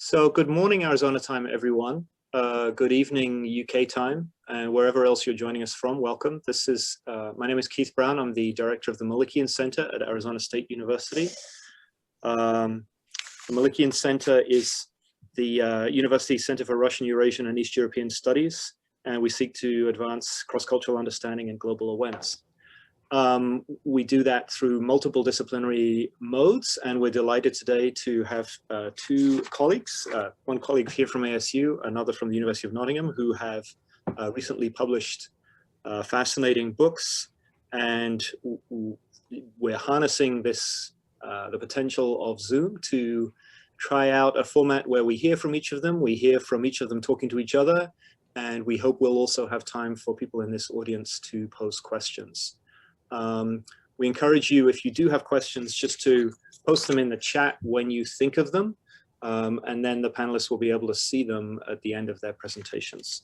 So good morning, Arizona time, everyone. Good evening, UK time, and wherever else you're joining us from, welcome. My name is Keith Brown. I'm the director of the Melikian Center at Arizona State University. The Melikian Center is the University Center for Russian, Eurasian, and East European Studies, and we seek to advance cross-cultural understanding and global awareness. We do that through multiple disciplinary modes, and we're delighted today to have two colleagues, one colleague here from ASU, another from the University of Nottingham, who have recently published fascinating books, and we're harnessing the potential of Zoom to try out a format where we hear from each of them, talking to each other, and we hope we'll also have time for people in this audience to pose questions. We encourage you, if you do have questions, just to post them in the chat when you think of them, and then the panelists will be able to see them at the end of their presentations.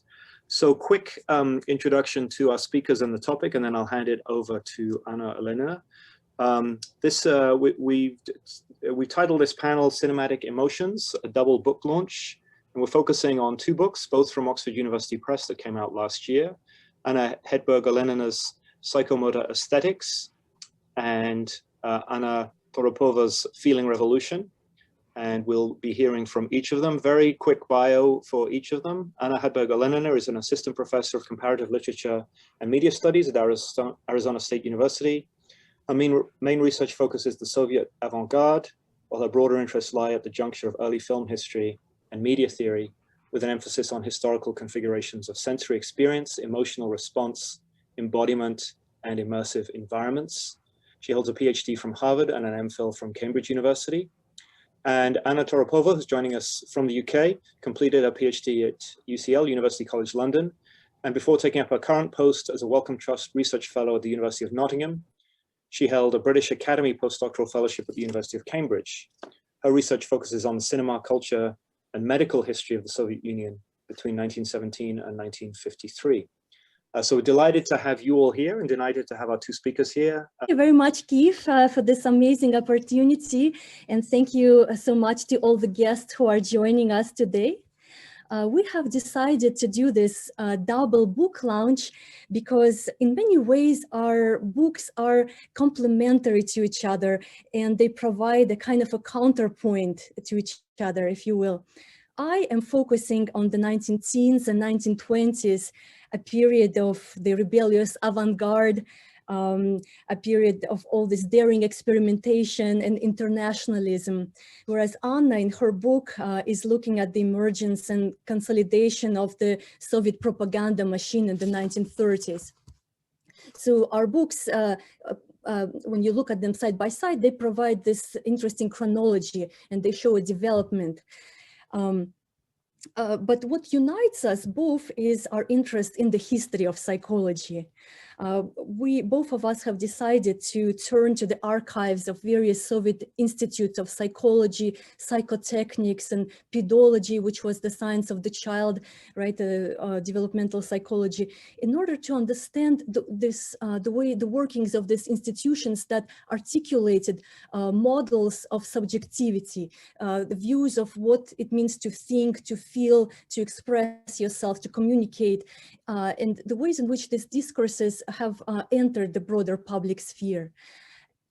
So quick introduction to our speakers and the topic, and then I'll hand it over to Anna Elena. We titled this panel Cinematic Emotions, a double book launch, and we're focusing on two books, both from Oxford University Press that came out last year. Anna Hedberg-Olenena's Psychomotor Aesthetics, and Anna Toropova's Feeling Revolution. And we'll be hearing from each of them. Very quick bio for each of them. Anna Hedberg-Olenena is an assistant professor of comparative literature and media studies at Arizona State University. Her main research focus is the Soviet avant-garde, while her broader interests lie at the juncture of early film history and media theory, with an emphasis on historical configurations of sensory experience, emotional response, embodiment, and immersive environments. She holds a PhD from Harvard and an MPhil from Cambridge University. And Anna Toropova, who's joining us from the UK, completed a PhD at UCL, University College London. And before taking up her current post as a Wellcome Trust Research Fellow at the University of Nottingham, she held a British Academy postdoctoral fellowship at the University of Cambridge. Her research focuses on the cinema, culture, and medical history of the Soviet Union between 1917 and 1953. So we're delighted to have you all here and delighted to have our two speakers here. Thank you very much, Keith, for this amazing opportunity. And thank you so much to all the guests who are joining us today. We have decided to do this double book launch because in many ways our books are complementary to each other and they provide a kind of a counterpoint to each other, if you will. I am focusing on the 1910s and 1920s, a period of the rebellious avant-garde, a period of all this daring experimentation and internationalism, whereas Anna in her book is looking at the emergence and consolidation of the Soviet propaganda machine in the 1930s. So our books, when you look at them side by side, they provide this interesting chronology and they show a development. But what unites us both is our interest in the history of psychology. Both of us have decided to turn to the archives of various Soviet institutes of psychology, psychotechnics, and pedology, which was the science of the child, right? Developmental psychology, in order to understand the workings of these institutions that articulated models of subjectivity, the views of what it means to think, to feel, to express yourself, to communicate, and the ways in which these discourses have entered the broader public sphere.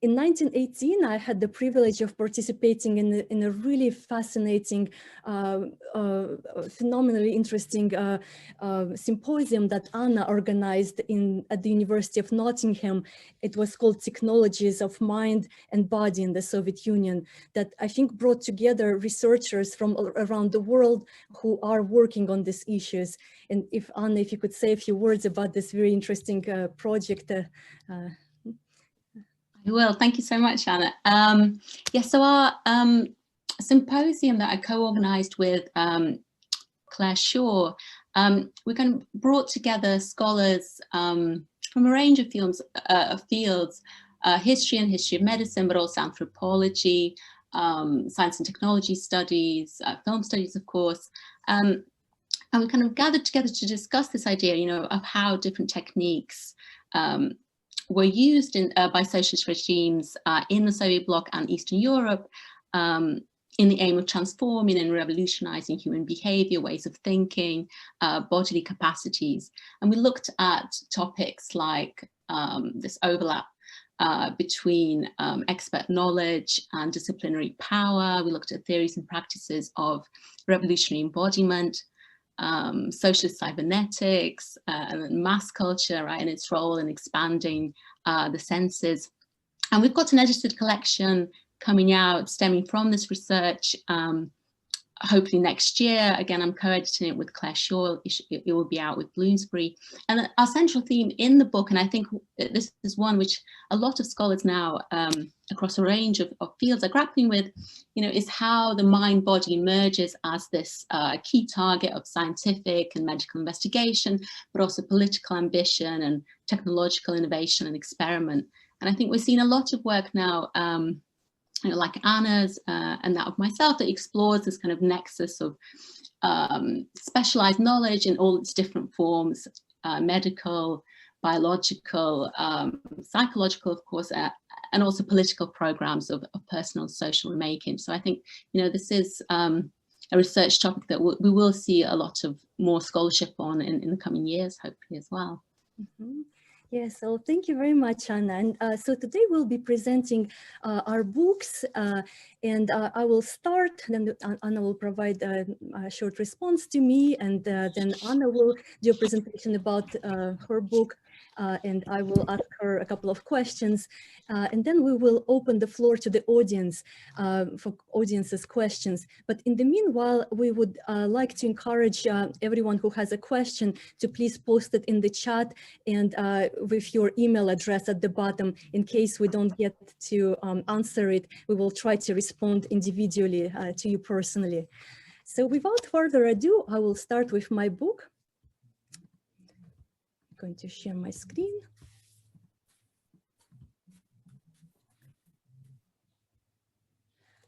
In 1918, I had the privilege of participating in a really fascinating, phenomenally interesting symposium that Anna organized at the University of Nottingham. It was called Technologies of Mind and Body in the Soviet Union, that I think brought together researchers from around the world who are working on these issues. And if Anna, if you could say a few words about this very interesting project. I will. Thank you so much, Anna. So our symposium that I co-organized with Claire Shaw, we kind of brought together scholars from a range of fields, history and history of medicine, but also anthropology, science and technology studies, film studies, of course. And we kind of gathered together to discuss this idea, of how different techniques were used by socialist regimes in the Soviet bloc and Eastern Europe in the aim of transforming and revolutionizing human behavior, ways of thinking, bodily capacities. And we looked at topics like this overlap between expert knowledge and disciplinary power. We looked at theories and practices of revolutionary embodiment, socialist cybernetics, and mass culture, right, and its role in expanding the senses. And we've got an edited collection coming out stemming from this research, hopefully next year. Again, I'm co-editing it with Claire Shaw. It will be out with Bloomsbury. And our central theme in the book, and I think this is one which a lot of scholars now across a range of fields are grappling with, is how the mind-body emerges as this key target of scientific and medical investigation, but also political ambition and technological innovation and experiment. And I think we're seeing a lot of work now, like Anna's and that of myself, that explores this kind of nexus of specialized knowledge in all its different forms, medical, biological, psychological, of course, and also political programs of personal social remaking. So I think, this is a research topic that we will see a lot of more scholarship on in the coming years, hopefully as well. Mm-hmm. Yes, so thank you very much, Anna. And so today we'll be presenting our books, and I will start, then Anna will provide a short response to me, and then Anna will do a presentation about her book, and I will ask her a couple of questions, and then we will open the floor to the audience for audience's questions. But in the meanwhile, we would like to encourage everyone who has a question to please post it in the chat, and with your email address at the bottom. In case we don't get to answer it, we will try to respond individually to you personally. So without further ado, I will start with my book. I'm going to share my screen.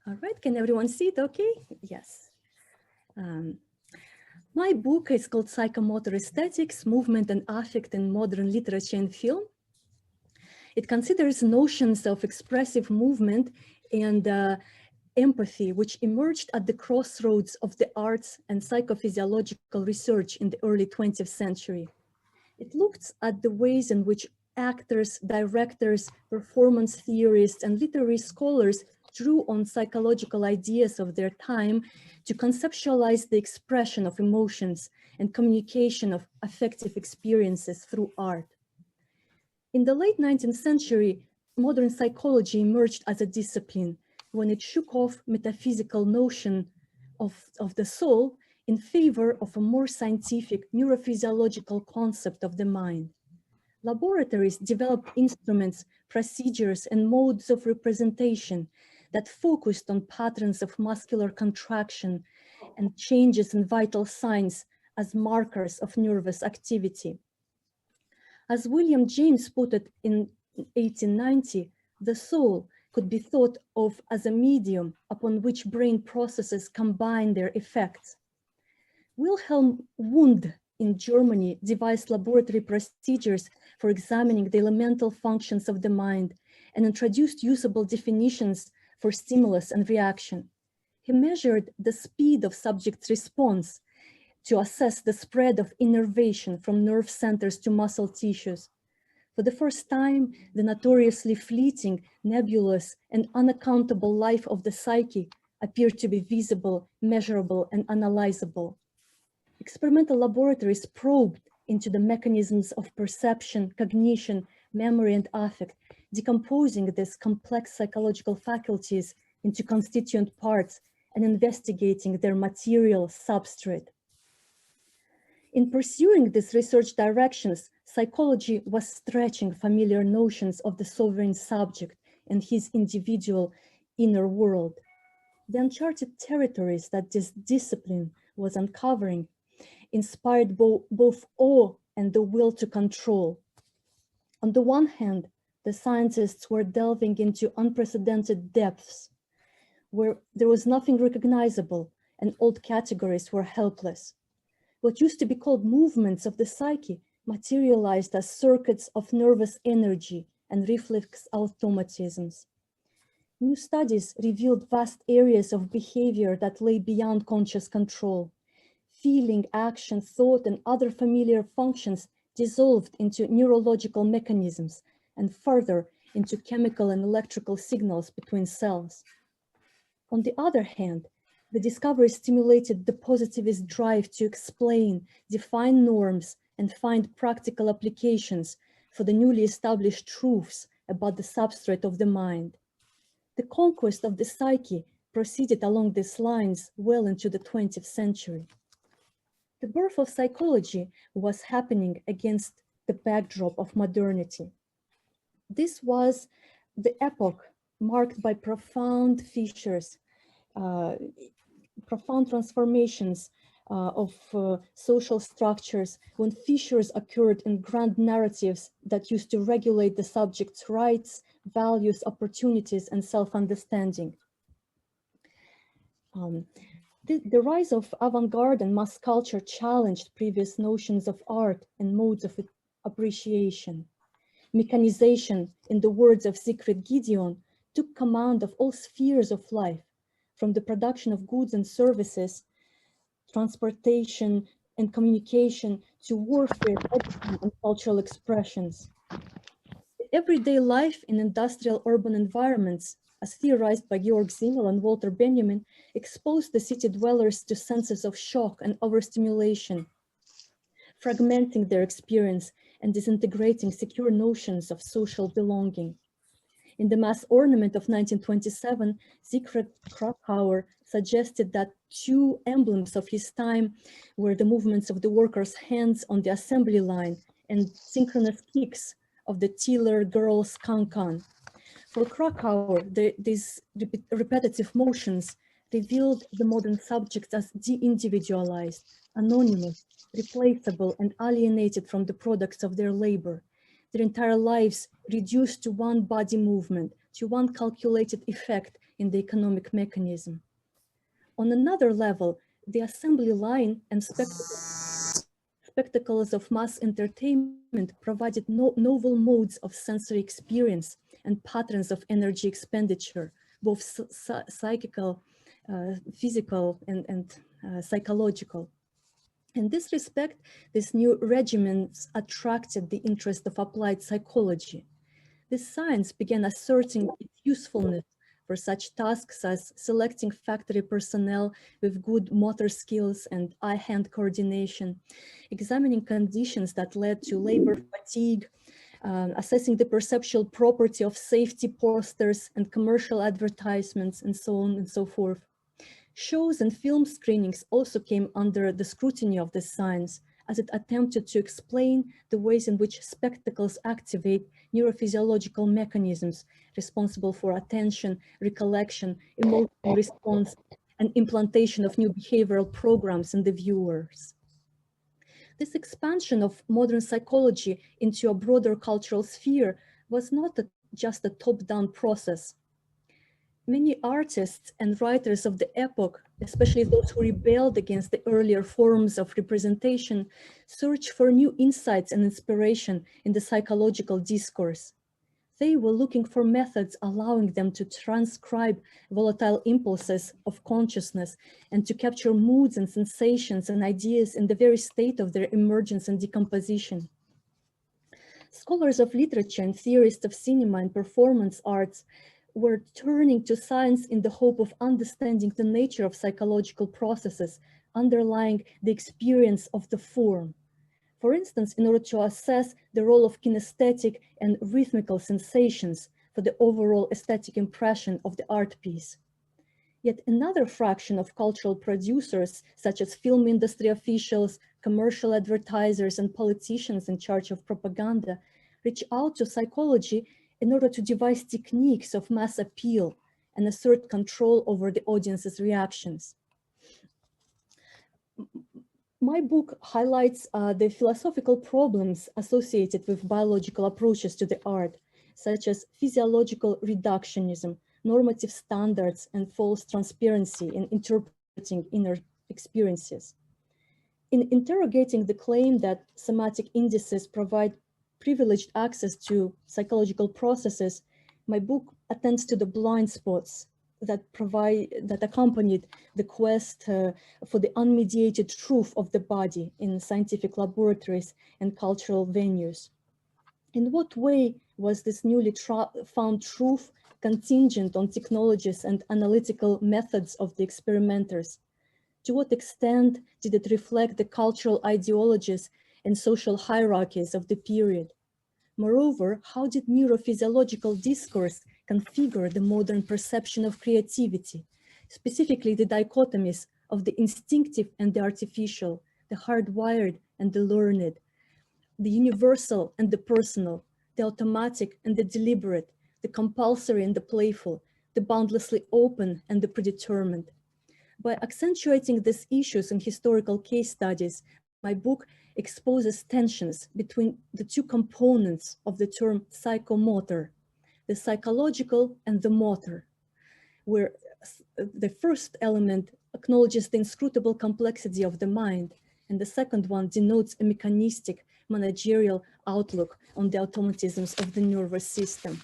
All right, can everyone see it okay? Yes. My book is called Psychomotor Aesthetics, Movement and Affect in Modern Literature and Film. It considers notions of expressive movement and empathy, which emerged at the crossroads of the arts and psychophysiological research in the early 20th century. It looked at the ways in which actors, directors, performance theorists, and literary scholars drew on psychological ideas of their time to conceptualize the expression of emotions and communication of affective experiences through art. In the late 19th century, modern psychology emerged as a discipline when it shook off metaphysical notion of the soul in favor of a more scientific neurophysiological concept of the mind. Laboratories developed instruments, procedures, and modes of representation that focused on patterns of muscular contraction and changes in vital signs as markers of nervous activity. As William James put it in 1890, the soul could be thought of as a medium upon which brain processes combine their effects. Wilhelm Wundt in Germany devised laboratory procedures for examining the elemental functions of the mind and introduced usable definitions for stimulus and reaction. He measured the speed of subject's response to assess the spread of innervation from nerve centers to muscle tissues. For the first time, the notoriously fleeting, nebulous, and unaccountable life of the psyche appeared to be visible, measurable, and analyzable. Experimental laboratories probed into the mechanisms of perception, cognition, memory, and affect, decomposing these complex psychological faculties into constituent parts and investigating their material substrate. In pursuing these research directions, psychology was stretching familiar notions of the sovereign subject and his individual inner world. The uncharted territories that this discipline was uncovering inspired both awe and the will to control. On the one hand, the scientists were delving into unprecedented depths where there was nothing recognizable and old categories were helpless. What used to be called movements of the psyche materialized as circuits of nervous energy and reflex automatisms. New studies revealed vast areas of behavior that lay beyond conscious control. Feeling, action, thought, and other familiar functions dissolved into neurological mechanisms and further into chemical and electrical signals between cells. On the other hand, the discovery stimulated the positivist drive to explain, define norms, and find practical applications for the newly established truths about the substrate of the mind. The conquest of the psyche proceeded along these lines well into the 20th century. The birth of psychology was happening against the backdrop of modernity. This was the epoch marked by profound fissures, profound transformations of social structures, when fissures occurred in grand narratives that used to regulate the subject's rights, values, opportunities, and self-understanding. The rise of avant-garde and mass culture challenged previous notions of art and modes of appreciation. Mechanization, in the words of Siegfried Gideon, took command of all spheres of life, from the production of goods and services, transportation and communication, to warfare, medicine, and cultural expressions. Everyday life in industrial urban environments, as theorized by Georg Simmel and Walter Benjamin, exposed the city dwellers to senses of shock and overstimulation, fragmenting their experience and disintegrating secure notions of social belonging. In the mass ornament of 1927, Siegfried Kracauer suggested that two emblems of his time were the movements of the workers' hands on the assembly line and synchronous kicks of the Tiller girls' cancan. For Kracauer, these repetitive motions revealed the modern subjects as de-individualized, anonymous, replaceable, and alienated from the products of their labor. Their entire lives reduced to one body movement, to one calculated effect in the economic mechanism. On another level, the assembly line and spectacles of mass entertainment provided novel modes of sensory experience and patterns of energy expenditure, both psychical, physical, and psychological. In this respect, these new regimens attracted the interest of applied psychology. This science began asserting its usefulness for such tasks as selecting factory personnel with good motor skills and eye-hand coordination, examining conditions that led to labor fatigue, assessing the perceptual property of safety posters and commercial advertisements, and so on and so forth. Shows and film screenings also came under the scrutiny of this science, as it attempted to explain the ways in which spectacles activate neurophysiological mechanisms responsible for attention, recollection, emotional response, and implantation of new behavioral programs in the viewers. This expansion of modern psychology into a broader cultural sphere was not just a top-down process. Many artists and writers of the epoch, especially those who rebelled against the earlier forms of representation, searched for new insights and inspiration in the psychological discourse. They were looking for methods allowing them to transcribe volatile impulses of consciousness and to capture moods and sensations and ideas in the very state of their emergence and decomposition. Scholars of literature and theorists of cinema and performance arts were turning to science in the hope of understanding the nature of psychological processes underlying the experience of the form. For instance, in order to assess the role of kinesthetic and rhythmical sensations for the overall aesthetic impression of the art piece. Yet another fraction of cultural producers, such as film industry officials, commercial advertisers, and politicians in charge of propaganda, reach out to psychology in order to devise techniques of mass appeal and assert control over the audience's reactions. My book highlights the philosophical problems associated with biological approaches to the art, such as physiological reductionism, normative standards, and false transparency in interpreting inner experiences. In interrogating the claim that somatic indices provide privileged access to psychological processes, My book attends to the blind spots that accompanied the quest for the unmediated truth of the body in scientific laboratories and cultural venues. In what way was this newly found truth contingent on technologies and analytical methods of the experimenters? To what extent did it reflect the cultural ideologies and social hierarchies of the period? Moreover, how did neurophysiological discourse configure the modern perception of creativity, specifically the dichotomies of the instinctive and the artificial, the hardwired and the learned, the universal and the personal, the automatic and the deliberate, the compulsory and the playful, the boundlessly open and the predetermined? By accentuating these issues in historical case studies, my book exposes tensions between the two components of the term psychomotor, the psychological and the motor, where the first element acknowledges the inscrutable complexity of the mind, and the second one denotes a mechanistic managerial outlook on the automatisms of the nervous system.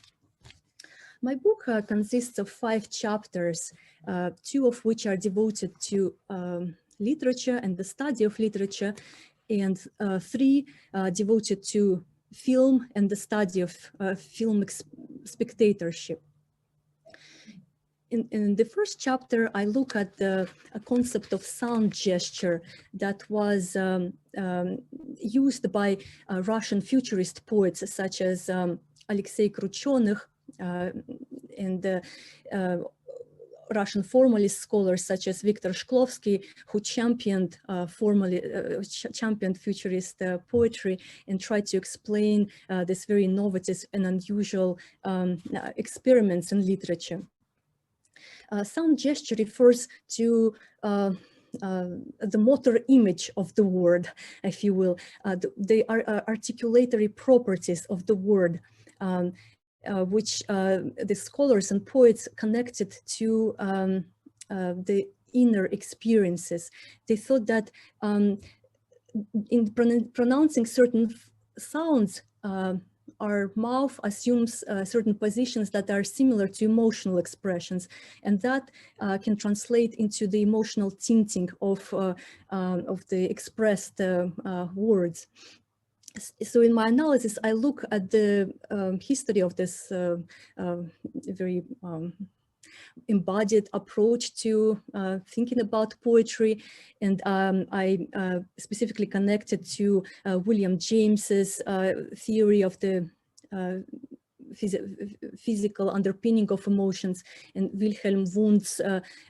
My book consists of 5 chapters, 2 of which are devoted to literature and the study of literature, and 3 devoted to film and the study of film spectatorship. In the first chapter, I look at the concept of sound gesture that was used by Russian futurist poets such as Alexei Kruchonych and Russian formalist scholars such as Viktor Shklovsky, who championed championed futurist poetry and tried to explain this very innovative and unusual experiments in literature. Sound gesture refers to the motor image of the word, if you will. They are articulatory properties of the word, which the scholars and poets connected to the inner experiences. They thought that in pronouncing certain sounds, our mouth assumes certain positions that are similar to emotional expressions, and that can translate into the emotional tinting of the expressed words. So in my analysis, I look at the history of this very embodied approach to thinking about poetry, and I specifically connected to William James's theory of the physical underpinning of emotions, and Wilhelm Wundt's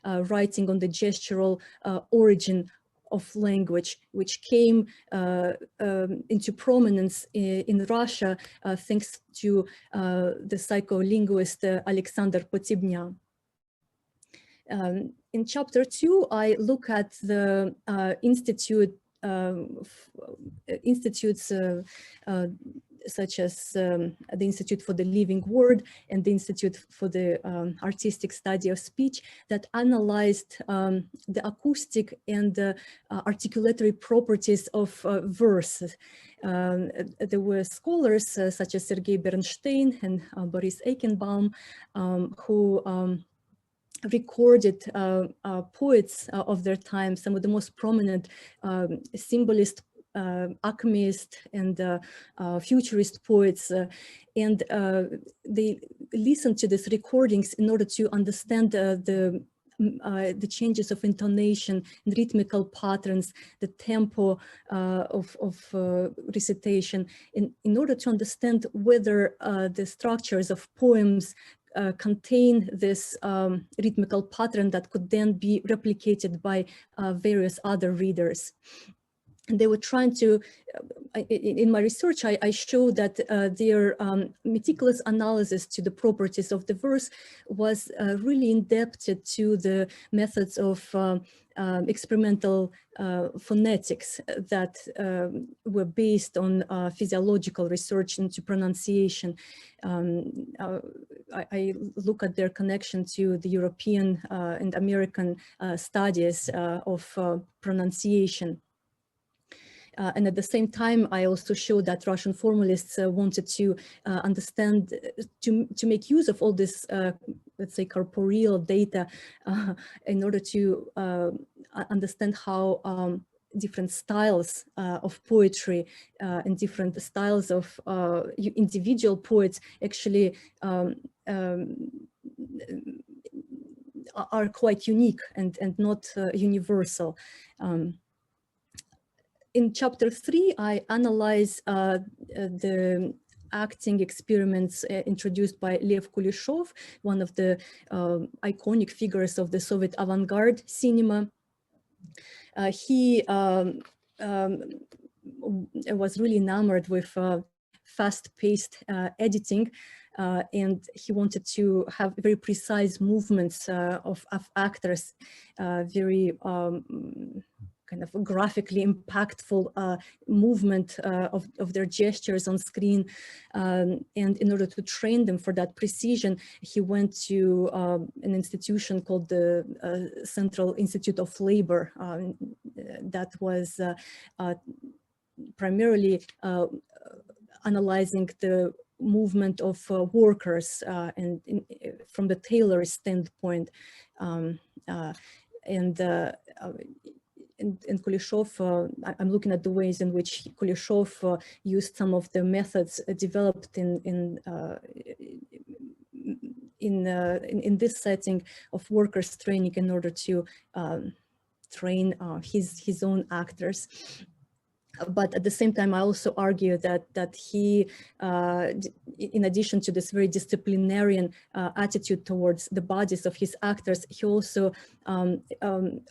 writing on the gestural origin of language, which came into prominence in Russia thanks to the psycholinguist Alexander Potebnya. In chapter 2, I look at the institutes such as the Institute for the Living Word and the Institute for the Artistic Study of Speech that analyzed the acoustic and articulatory properties of verse. There were scholars such as Sergei Bernstein and Boris Eichenbaum who recorded poets of their time, some of the most prominent symbolist, alchemist, and futurist poets, and they listened to these recordings in order to understand the changes of intonation and rhythmical patterns, the tempo of recitation, in order to understand whether the structures of poems contain this rhythmical pattern that could then be replicated by various other readers. And they were trying to, in my research, I showed that their meticulous analysis to the properties of the verse was really indebted to the methods of experimental phonetics that were based on physiological research into pronunciation. I look at their connection to the European and American studies of pronunciation. And at the same time, I also showed that Russian formalists wanted to understand, to make use of all this, let's say, corporeal data in order to understand how different styles of poetry and different styles of individual poets actually are quite unique and not universal. In chapter 3, I analyze the acting experiments introduced by Lev Kuleshov, one of the iconic figures of the Soviet avant-garde cinema. He was really enamored with fast-paced editing, and he wanted to have very precise movements of actors, very kind of graphically impactful movement of their gestures on screen. And in order to train them for that precision, he went to an institution called the Central Institute of Labor that was primarily analyzing the movement of workers and from the tailor standpoint. And Kuleshov, I'm looking at the ways in which Kuleshov used some of the methods developed in this setting of workers training in order to train his own actors. But at the same time, I also argue that he, in addition to this very disciplinarian attitude towards the bodies of his actors, he also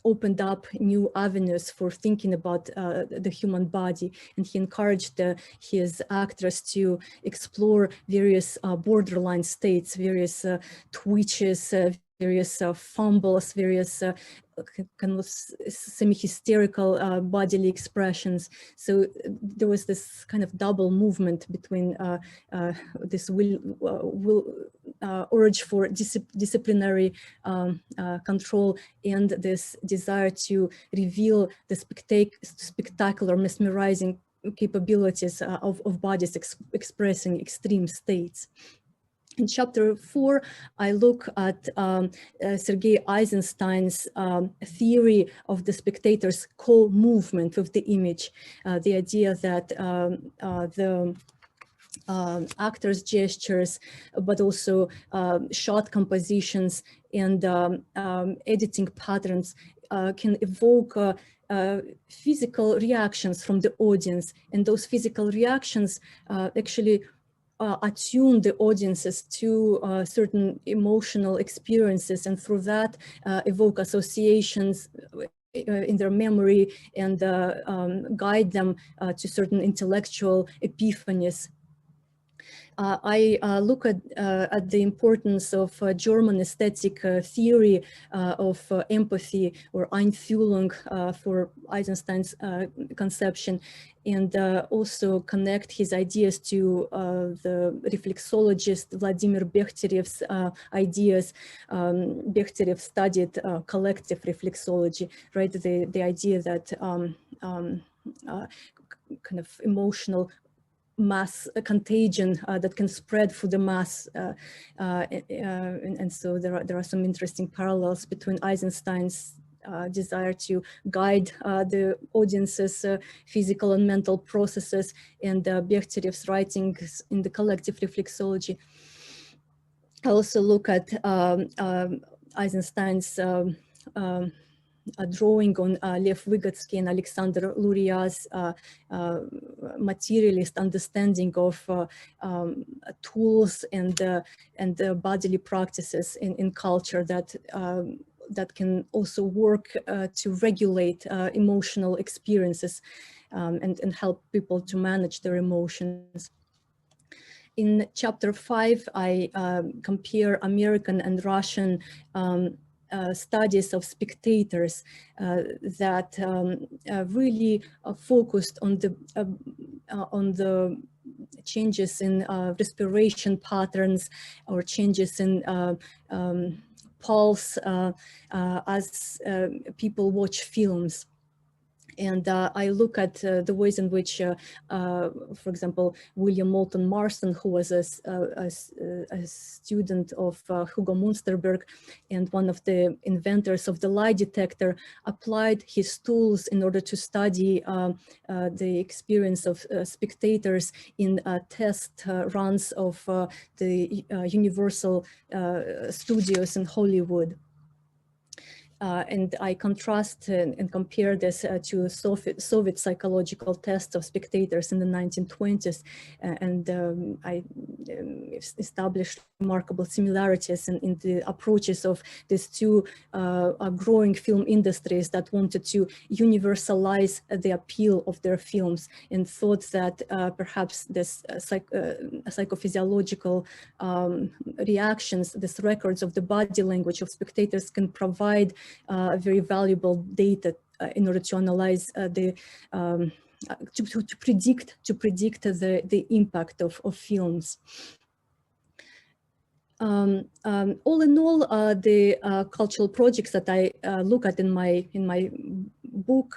opened up new avenues for thinking about the human body, and he encouraged his actors to explore various borderline states, various twitches, various fumbles, various kind of semi-hysterical bodily expressions. So there was this kind of double movement between this urge for disciplinary control and this desire to reveal the spectacular, mesmerizing capabilities of bodies expressing extreme states. In chapter 4, I look at Sergei Eisenstein's theory of the spectator's co-movement with the image, the idea that the actors' gestures, but also shot compositions and editing patterns can evoke physical reactions from the audience, and those physical reactions actually attune the audiences to certain emotional experiences, and through that evoke associations in their memory and guide them to certain intellectual epiphanies. I look at the importance of German aesthetic theory of empathy, or Einfühlung for Eisenstein's conception, and also connect his ideas to the reflexologist Vladimir Bekhteyev's ideas. Bechterev studied collective reflexology, right? The idea that kind of emotional mass contagion that can spread through the mass, and so there are some interesting parallels between Eisenstein's desire to guide the audience's physical and mental processes and Bechteyev's writings in the collective reflexology. I also look at Eisenstein's a drawing on Lev Vygotsky and Alexander Luria's materialist understanding of tools and bodily practices in culture that that can also work to regulate emotional experiences and help people to manage their emotions. In chapter 5, I compare American and Russian studies of spectators that really focused on the changes in respiration patterns or changes in pulse as people watch films. And I look at the ways in which, for example, William Moulton Marston, who was a student of Hugo Münsterberg and one of the inventors of the lie detector, applied his tools in order to study the experience of spectators in test runs of the Universal Studios in Hollywood. And I contrast and compare this to Soviet psychological tests of spectators in the 1920s, and I established remarkable similarities in the approaches of these two growing film industries that wanted to universalize the appeal of their films, and thought that perhaps this psychophysiological reactions, these records of the body language of spectators can provide very valuable data in order to analyze to predict the impact of films. All in all, the cultural projects that I look at in my book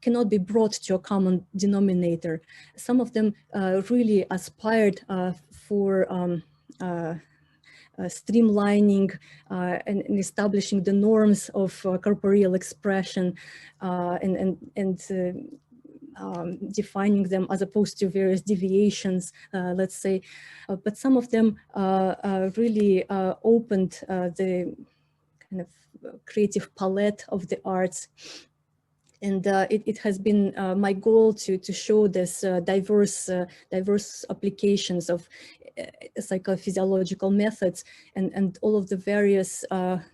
cannot be brought to a common denominator. Some of them really aspired for streamlining and establishing the norms of corporeal expression and defining them as opposed to various deviations, let's say. But some of them really opened the kind of creative palette of the arts. And it has been my goal to show this diverse applications of psychophysiological methods and all of the various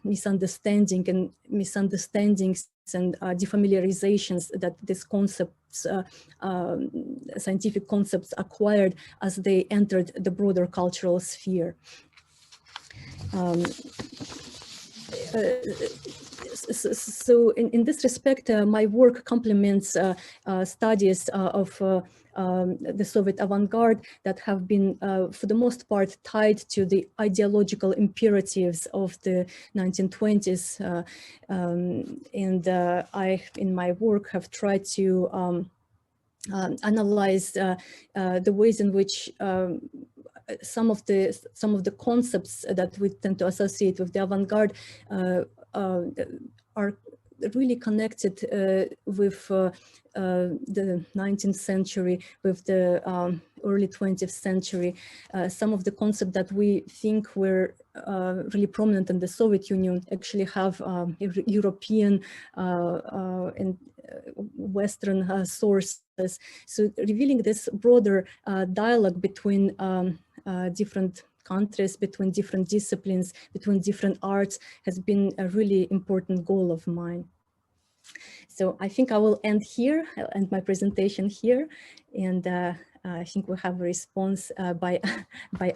misunderstandings and defamiliarizations that these concepts, scientific concepts, acquired as they entered the broader cultural sphere. So in this respect, my work complements studies of the Soviet avant-garde that have been, for the most part, tied to the ideological imperatives of the 1920s. And I, in my work, have tried to analyze the ways in which some of the concepts that we tend to associate with the avant-garde are really connected with the 19th century, with the early 20th century. Some of the concepts that we think were really prominent in the Soviet Union actually have European and Western sources. So revealing this broader dialogue between different countries, between different disciplines, between different arts has been a really important goal of mine. So I think I will end here, I'll end my presentation here, and I think we have a response by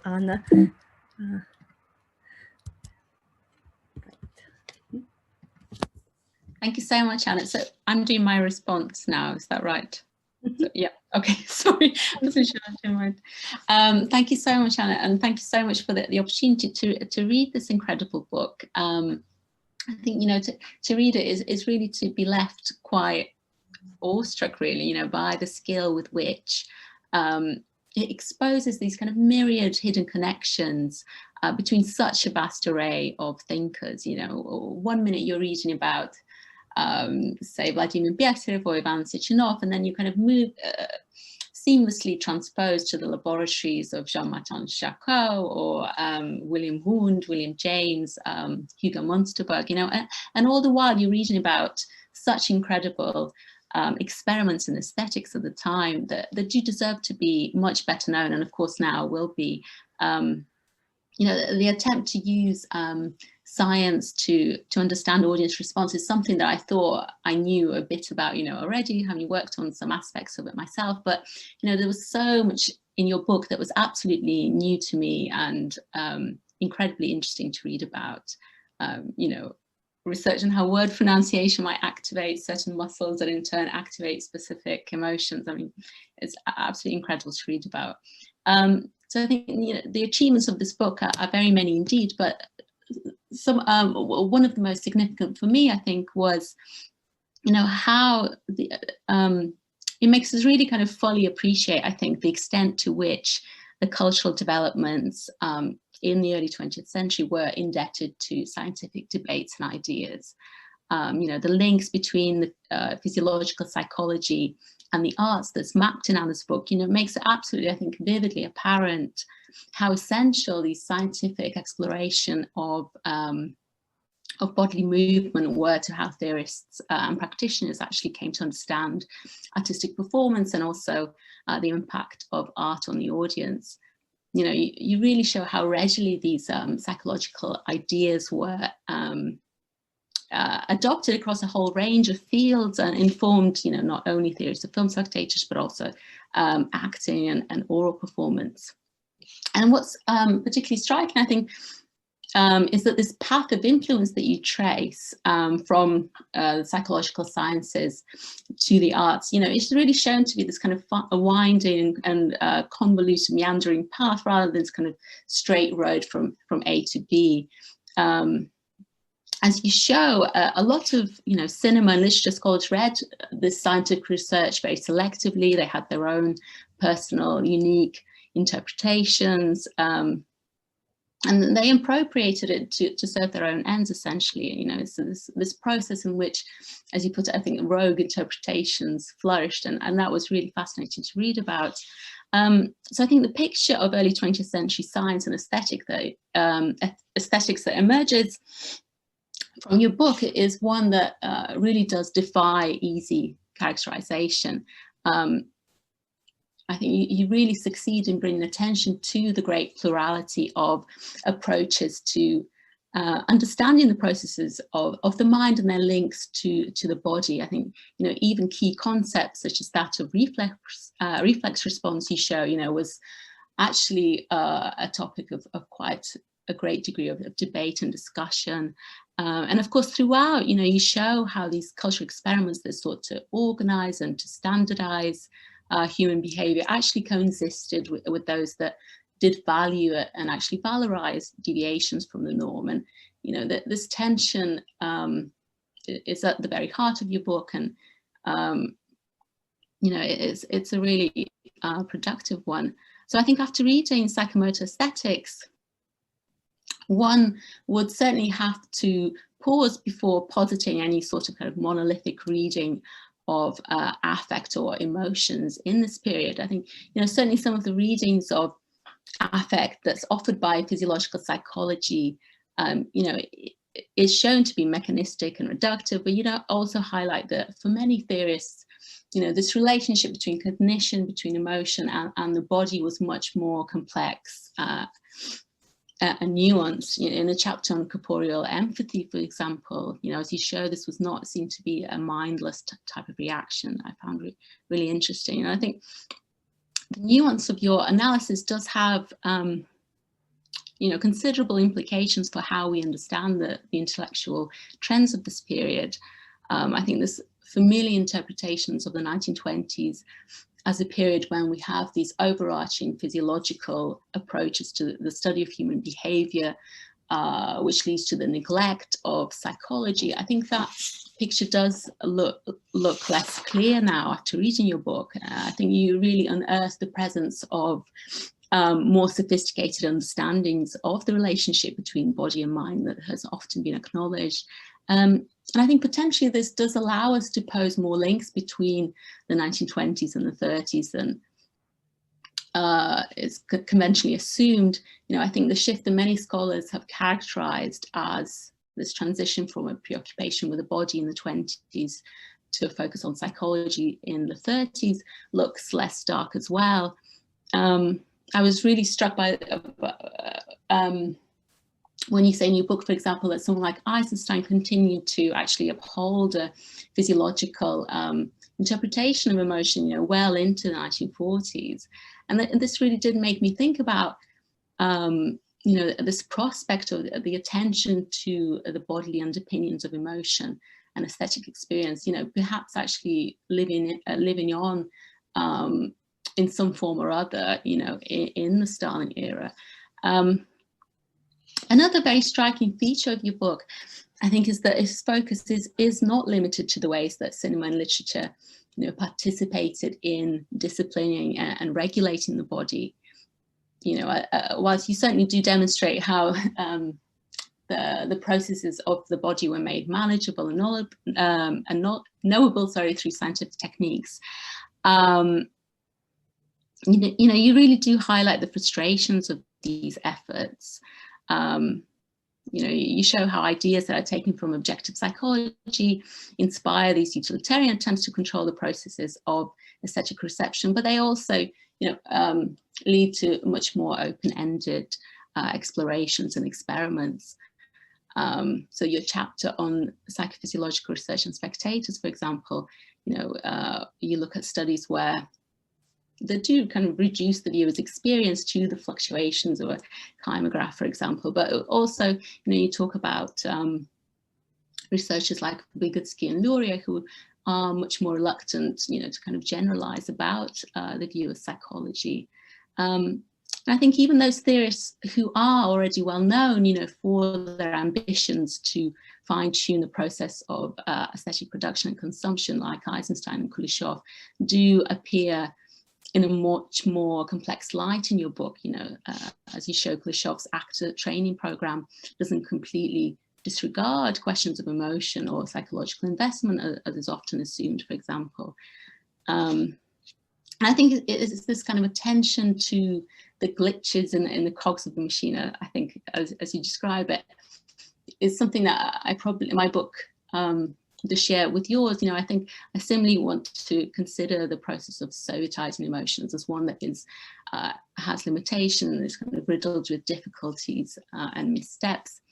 Anna. Thank you so much, Anna. So I'm doing my response now, is that right? So, yeah, okay, sorry, I wasn't sure I mind. Thank you so much, Anna, and thank you so much for the opportunity to read this incredible book. I think, you know, to read it is really to be left quite awestruck, really, you know, by the skill with which it exposes these kind of myriad hidden connections between such a vast array of thinkers. You know, 1 minute you're reading about say Vladimir Byeserev or Ivan Sechenov, and then you kind of move seamlessly transposed to the laboratories of Jean-Martin Charcot or William Wundt, William James, Hugo Münsterberg, you know, and all the while you're reading about such incredible experiments in aesthetics at the time that do deserve to be much better known, and of course now will be. You know, the attempt to use science to understand audience response is something that I thought I knew a bit about, you know, already, having worked on some aspects of it myself. But, you know, there was so much in your book that was absolutely new to me and incredibly interesting to read about. You know, research on how word pronunciation might activate certain muscles that in turn activate specific emotions. I mean, it's absolutely incredible to read about. So I think, you know, the achievements of this book are very many indeed, but some one of the most significant for me, I think, was you know, how it makes us really kind of fully appreciate, I think, the extent to which the cultural developments in the early 20th century were indebted to scientific debates and ideas. You know, the links between the physiological psychology and the arts that's mapped in Anna's book, you know, makes it absolutely, I think, vividly apparent how essential the scientific exploration of bodily movement were to how theorists and practitioners actually came to understand artistic performance, and also the impact of art on the audience. You know, you really show how readily these psychological ideas were adopted across a whole range of fields and informed, you know, not only theories of film spectators, but also acting and oral performance. And what's particularly striking, I think, is that this path of influence that you trace from the psychological sciences to the arts, you know, it's really shown to be this kind of a winding and convoluted, meandering path, rather than this kind of straight road from A to B. As you show, a lot of, you know, cinema and literature scholars read this scientific research very selectively. They had their own personal, unique interpretations, and they appropriated it to serve their own ends, essentially. You know, it's this process in which, as you put it, I think rogue interpretations flourished, and that was really fascinating to read about. So I think the picture of early 20th century science and aesthetics that emerges from your book is one that really does defy easy characterization. I think you really succeed in bringing attention to the great plurality of approaches to understanding the processes of the mind and their links to the body. I think, you know, even key concepts such as that of reflex response, you show, you know, was actually a topic of quite a great degree of debate and discussion. And of course, throughout, you know, you show how these cultural experiments that sought to organize and to standardize human behavior actually coexisted with those that did value it and actually valorize deviations from the norm. And, you know, this tension is at the very heart of your book. And, you know, it's a really productive one. So I think after reading Psychomotor Aesthetics, one would certainly have to pause before positing any sort of kind of monolithic reading of affect or emotions in this period. I think, you know, certainly some of the readings of affect that's offered by physiological psychology, you know, is shown to be mechanistic and reductive, but, you know, also highlight that for many theorists, you know, this relationship between cognition, between emotion and the body was much more complex and nuanced. You know, in a chapter on corporeal empathy, for example, you know, as you show, this was not seen to be a mindless type of reaction. I found really interesting. And I think the nuance of your analysis does have, you know, considerable implications for how we understand the intellectual trends of this period. I think there's familiar interpretations of the 1920s as a period when we have these overarching physiological approaches to the study of human behavior, which leads to the neglect of psychology. I think that picture does look less clear now after reading your book. I think you really unearth the presence of more sophisticated understandings of the relationship between body and mind that has often been acknowledged. And I think potentially this does allow us to pose more links between the 1920s and the 30s than is conventionally assumed. You know, I think the shift that many scholars have characterized as this transition from a preoccupation with the body in the 20s to a focus on psychology in the 30s looks less stark as well. I was really struck by when you say in your book, for example, that someone like Eisenstein continued to actually uphold a physiological interpretation of emotion, you know, well into the 1940s. And this really did make me think about, you know, this prospect of the attention to the bodily underpinnings of emotion and aesthetic experience, you know, perhaps actually living on in some form or other, you know, in the Stalin era. Another very striking feature of your book I think is that its focus is not limited to the ways that cinema and literature, you know, participated in disciplining and regulating the body. You know, whilst you certainly do demonstrate how the processes of the body were made manageable and not knowable, through scientific techniques. You know, you really do highlight the frustrations of these efforts. You know, you show how ideas that are taken from objective psychology inspire these utilitarian attempts to control the processes of aesthetic reception, but they also, you know, lead to much more open-ended explorations and experiments. So your chapter on psychophysiological research on spectators, for example, you know, you look at studies where they do kind of reduce the viewer's experience to the fluctuations of a kymograph, for example, but also, you know, you talk about researchers like Vygotsky and Luria, who are much more reluctant, you know, to kind of generalize about the viewer's psychology. And I think even those theorists who are already well known, you know, for their ambitions to fine-tune the process of aesthetic production and consumption, like Eisenstein and Kuleshov, do appear in a much more complex light in your book. You know, as you show, Kuleshov's actor training program doesn't completely disregard questions of emotion or psychological investment, as is often assumed, for example. And I think it's this kind of attention to the glitches in the cogs of the machine, I think, as you describe it, is something that I probably, in my book, to share with yours. You know, I think I similarly want to consider the process of Sovietizing emotions as one that is has limitations, is kind of riddled with difficulties and missteps.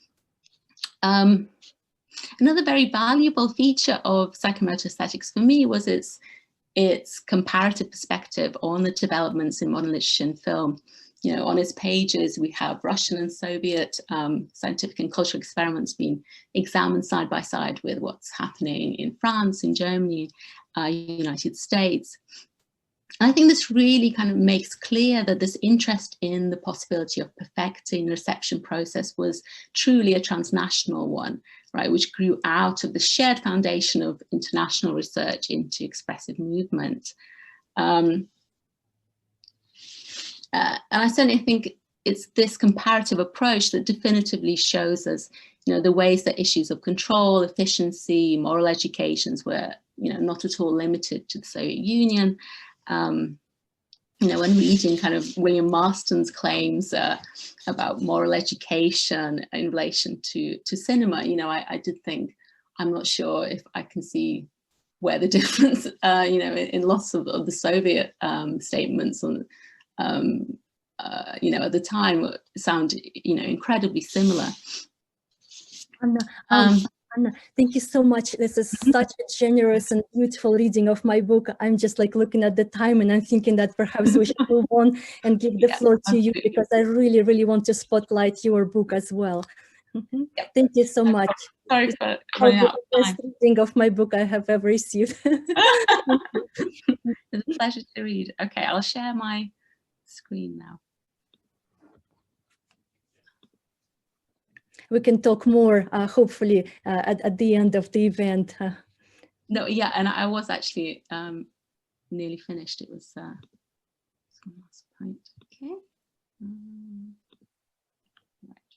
Another very valuable feature of psychomotor aesthetics for me was its comparative perspective on the developments in modern literature and film. You know, on its pages, we have Russian and Soviet scientific and cultural experiments being examined side by side with what's happening in France, in Germany, United States. And I think this really kind of makes clear that this interest in the possibility of perfecting the reception process was truly a transnational one, right, which grew out of the shared foundation of international research into expressive movement. And I certainly think it's this comparative approach that definitively shows us, you know, the ways that issues of control, efficiency, moral educations were, you know, not at all limited to the Soviet Union. You know, when reading kind of William Marston's claims about moral education in relation to cinema, you know, I did think, I'm not sure if I can see where the difference, you know, in lots of the Soviet statements on, you know, at the time sound, you know, incredibly similar. Anna, thank you so much. This is such a generous and beautiful reading of my book. I'm just like looking at the time and I'm thinking that perhaps we should move on and give the floor to you, because I really, really want to spotlight your book as well. Thank you so much. Sorry for running out of time. Best reading of my book I have ever received. It's a pleasure to read. Okay, I'll share my screen now. We can talk more, hopefully, at the end of the event. No, yeah, and I was actually nearly finished. It was some last point. Okay. Right.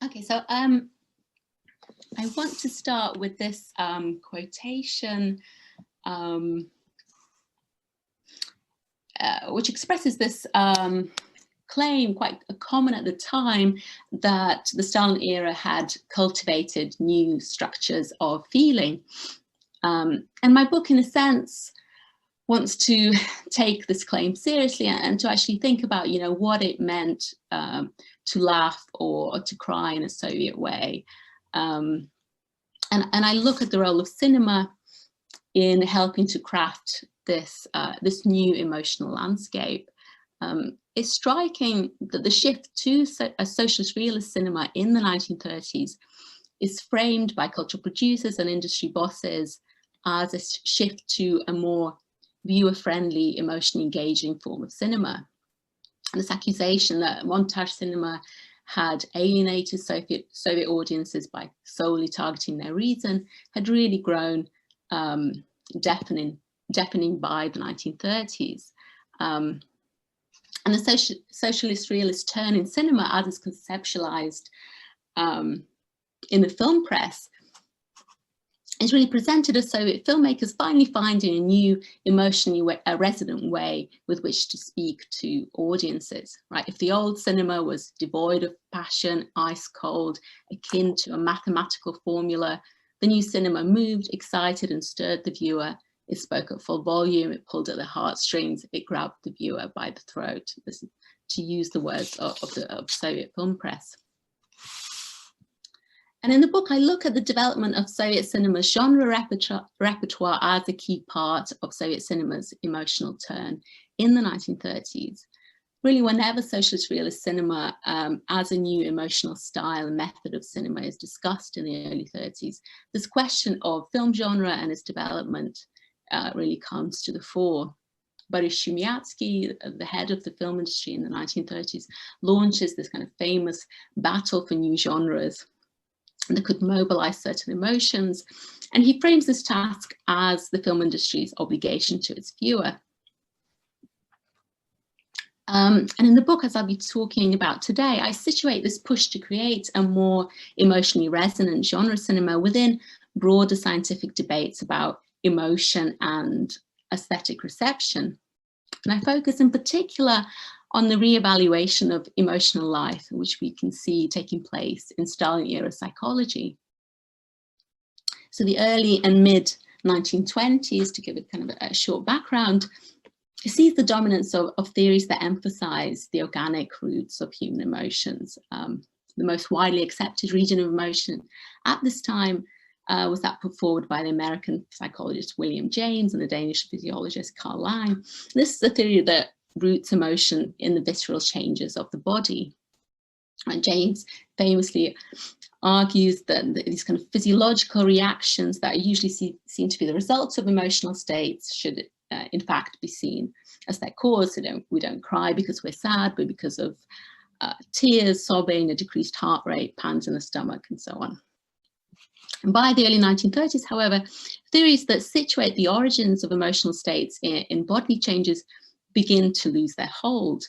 Okay, so I want to start with this quotation, which expresses this claim, quite common at the time, that the Stalin era had cultivated new structures of feeling. And my book, in a sense, wants to take this claim seriously and to actually think about, you know, what it meant to laugh or to cry in a Soviet way. And I look at the role of cinema in helping to craft this, this new emotional landscape. It's striking that the shift to a socialist realist cinema in the 1930s is framed by cultural producers and industry bosses as a shift to a more viewer-friendly, emotionally engaging form of cinema. And this accusation that montage cinema had alienated Soviet audiences by solely targeting their reason, had really grown deafening by the 1930s. And the socialist realist turn in cinema, as is conceptualized in the film press, is really presented as Soviet filmmakers finally finding a new emotionally resonant way with which to speak to audiences, right? If the old cinema was devoid of passion, ice cold, akin to a mathematical formula, the new cinema moved, excited and stirred the viewer. It spoke at full volume, it pulled at the heartstrings, it grabbed the viewer by the throat, to use the words of Soviet film press. And in the book, I look at the development of Soviet cinema's genre repertoire as a key part of Soviet cinema's emotional turn in the 1930s. Really, whenever socialist realist cinema as a new emotional style and method of cinema is discussed in the early 30s, this question of film genre and its development really comes to the fore. Boris Shumyatsky, the head of the film industry in the 1930s, launches this kind of famous battle for new genres that could mobilize certain emotions. And he frames this task as the film industry's obligation to its viewer. And in the book, as I'll be talking about today, I situate this push to create a more emotionally resonant genre cinema within broader scientific debates about emotion and aesthetic reception. And I focus in particular on the re-evaluation of emotional life, which we can see taking place in Stalin-era psychology. So the early and mid-1920s, to give it kind of a short background, sees the dominance of theories that emphasize the organic roots of human emotions. The most widely accepted region of emotion at this time was that put forward by the American psychologist William James and the Danish physiologist Carl Lange. This is a theory that roots emotion in the visceral changes of the body. And James famously argues that these kind of physiological reactions that usually seem to be the results of emotional states should in fact be seen as their cause. So we don't cry because we're sad, but because of tears, sobbing, a decreased heart rate, pains in the stomach, and so on. And by the early 1930s, however, theories that situate the origins of emotional states in bodily changes begin to lose their hold.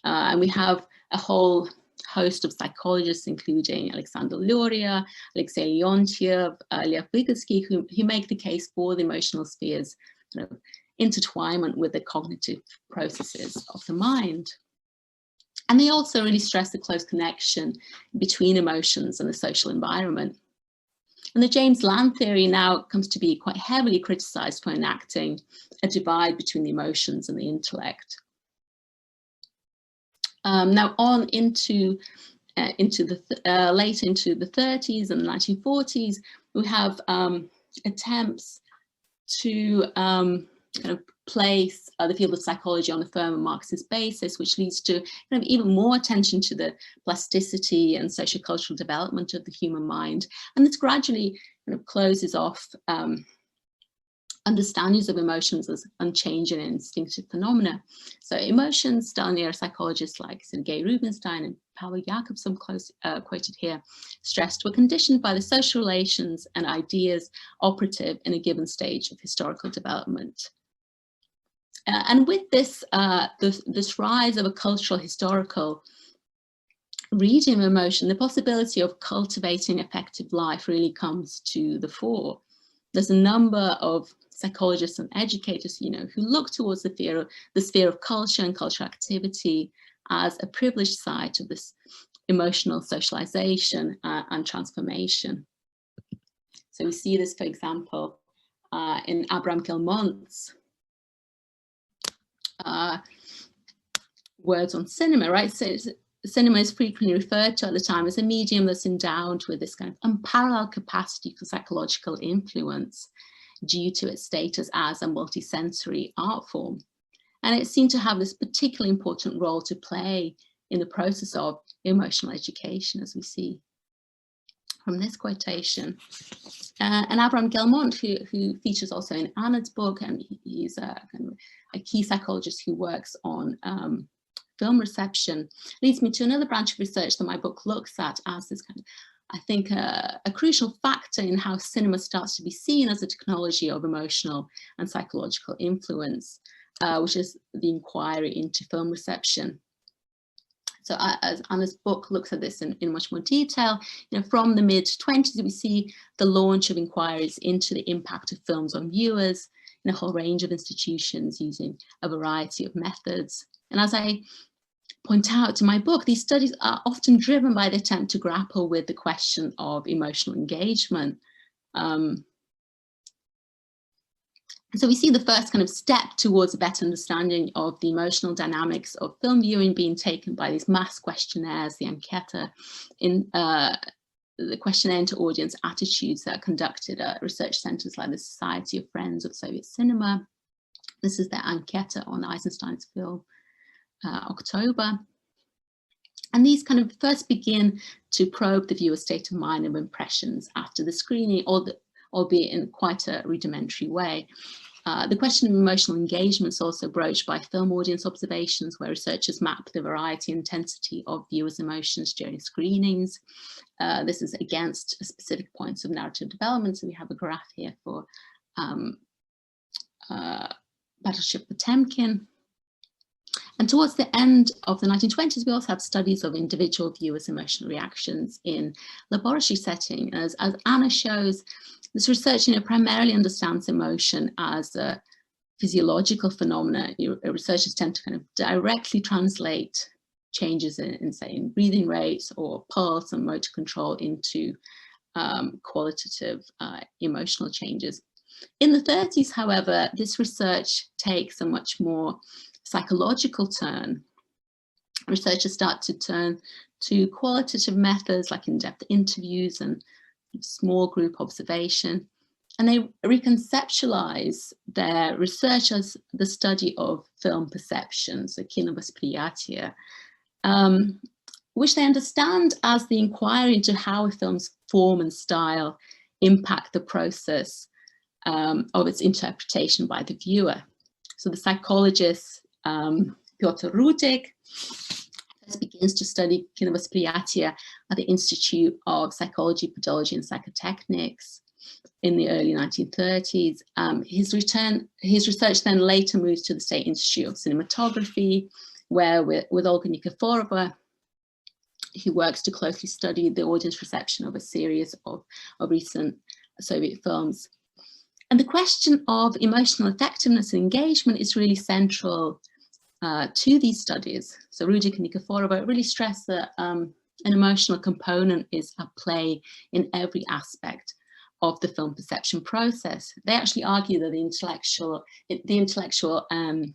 And we have a whole host of psychologists, including Alexander Luria, Alexei Leontiev, Lev Vygotsky, who make the case for the emotional sphere's kind of intertwinement with the cognitive processes of the mind. And they also really stress the close connection between emotions and the social environment. And the James Lange theory now comes to be quite heavily criticized for enacting a divide between the emotions and the intellect. Now on into later into the 30s and the 1940s, we have attempts to kind of place the field of psychology on a firm and Marxist basis, which leads to kind of even more attention to the plasticity and sociocultural development of the human mind. And this gradually kind of closes off understandings of emotions as unchanging and instinctive phenomena. So emotions, Stalin-era psychologists like Sergei Rubinstein and Pavel Jakobson, quoted here, stressed, were conditioned by the social relations and ideas operative in a given stage of historical development. And with this, this rise of a cultural historical reading of emotion, the possibility of cultivating effective life really comes to the fore. There's a number of psychologists and educators, who look towards the sphere of culture and cultural activity as a privileged site of this emotional socialization and transformation. So we see this, for example, in Abraham Gilmont's words on cinema, right? So cinema is frequently referred to at the time as a medium that's endowed with this kind of unparalleled capacity for psychological influence due to its status as a multisensory art form. And it seemed to have this particularly important role to play in the process of emotional education, as we see from this quotation. And Abraham Gilmont, who features also in Anna's book, and he's a key psychologist who works on film reception leads me to another branch of research that my book looks at as this kind of, I think, a crucial factor in how cinema starts to be seen as a technology of emotional and psychological influence, which is the inquiry into film reception. So Anna's book looks at this in much more detail. You know, from the mid-20s, we see the launch of inquiries into the impact of films on viewers in a whole range of institutions using a variety of methods. And as I point out in my book, these studies are often driven by the attempt to grapple with the question of emotional engagement. So we see the first kind of step towards a better understanding of the emotional dynamics of film viewing being taken by these mass questionnaires, the enquete, in the questionnaire into audience attitudes that are conducted at research centers like the Society of Friends of Soviet Cinema. This is their enquete on Eisenstein's film, October. And these kind of first begin to probe the viewer's state of mind and impressions after the screening, albeit in quite a rudimentary way. The question of emotional engagement is also broached by film audience observations, where researchers map the variety and intensity of viewers' emotions during screenings. This is against specific points of narrative development. So we have a graph here for Battleship Potemkin. And towards the end of the 1920s, we also have studies of individual viewers' emotional reactions in laboratory setting. As Anna shows, this research primarily understands emotion as a physiological phenomena. Researchers tend to kind of directly translate changes in say, in breathing rates or pulse and motor control into qualitative emotional changes. In the 30s, however, this research takes a much more psychological turn. Researchers start to turn to qualitative methods like in-depth interviews and small group observation, and they reconceptualize their research as the study of film perception, so kinovосприятие, which they understand as the inquiry into how a film's form and style impact the process of its interpretation by the viewer. So the psychologist Piotr Rudek begins to study kinovосприятие at the Institute of Psychology, Pedology and Psychotechnics in the early 1930s. His research then later moves to the State Institute of Cinematography, where with Olga Nikiforova, he works to closely study the audience reception of a series of recent Soviet films. And the question of emotional effectiveness and engagement is really central to these studies. So Rudek and Nikiforova really stress that an emotional component is at play in every aspect of the film perception process. They actually argue that the intellectual and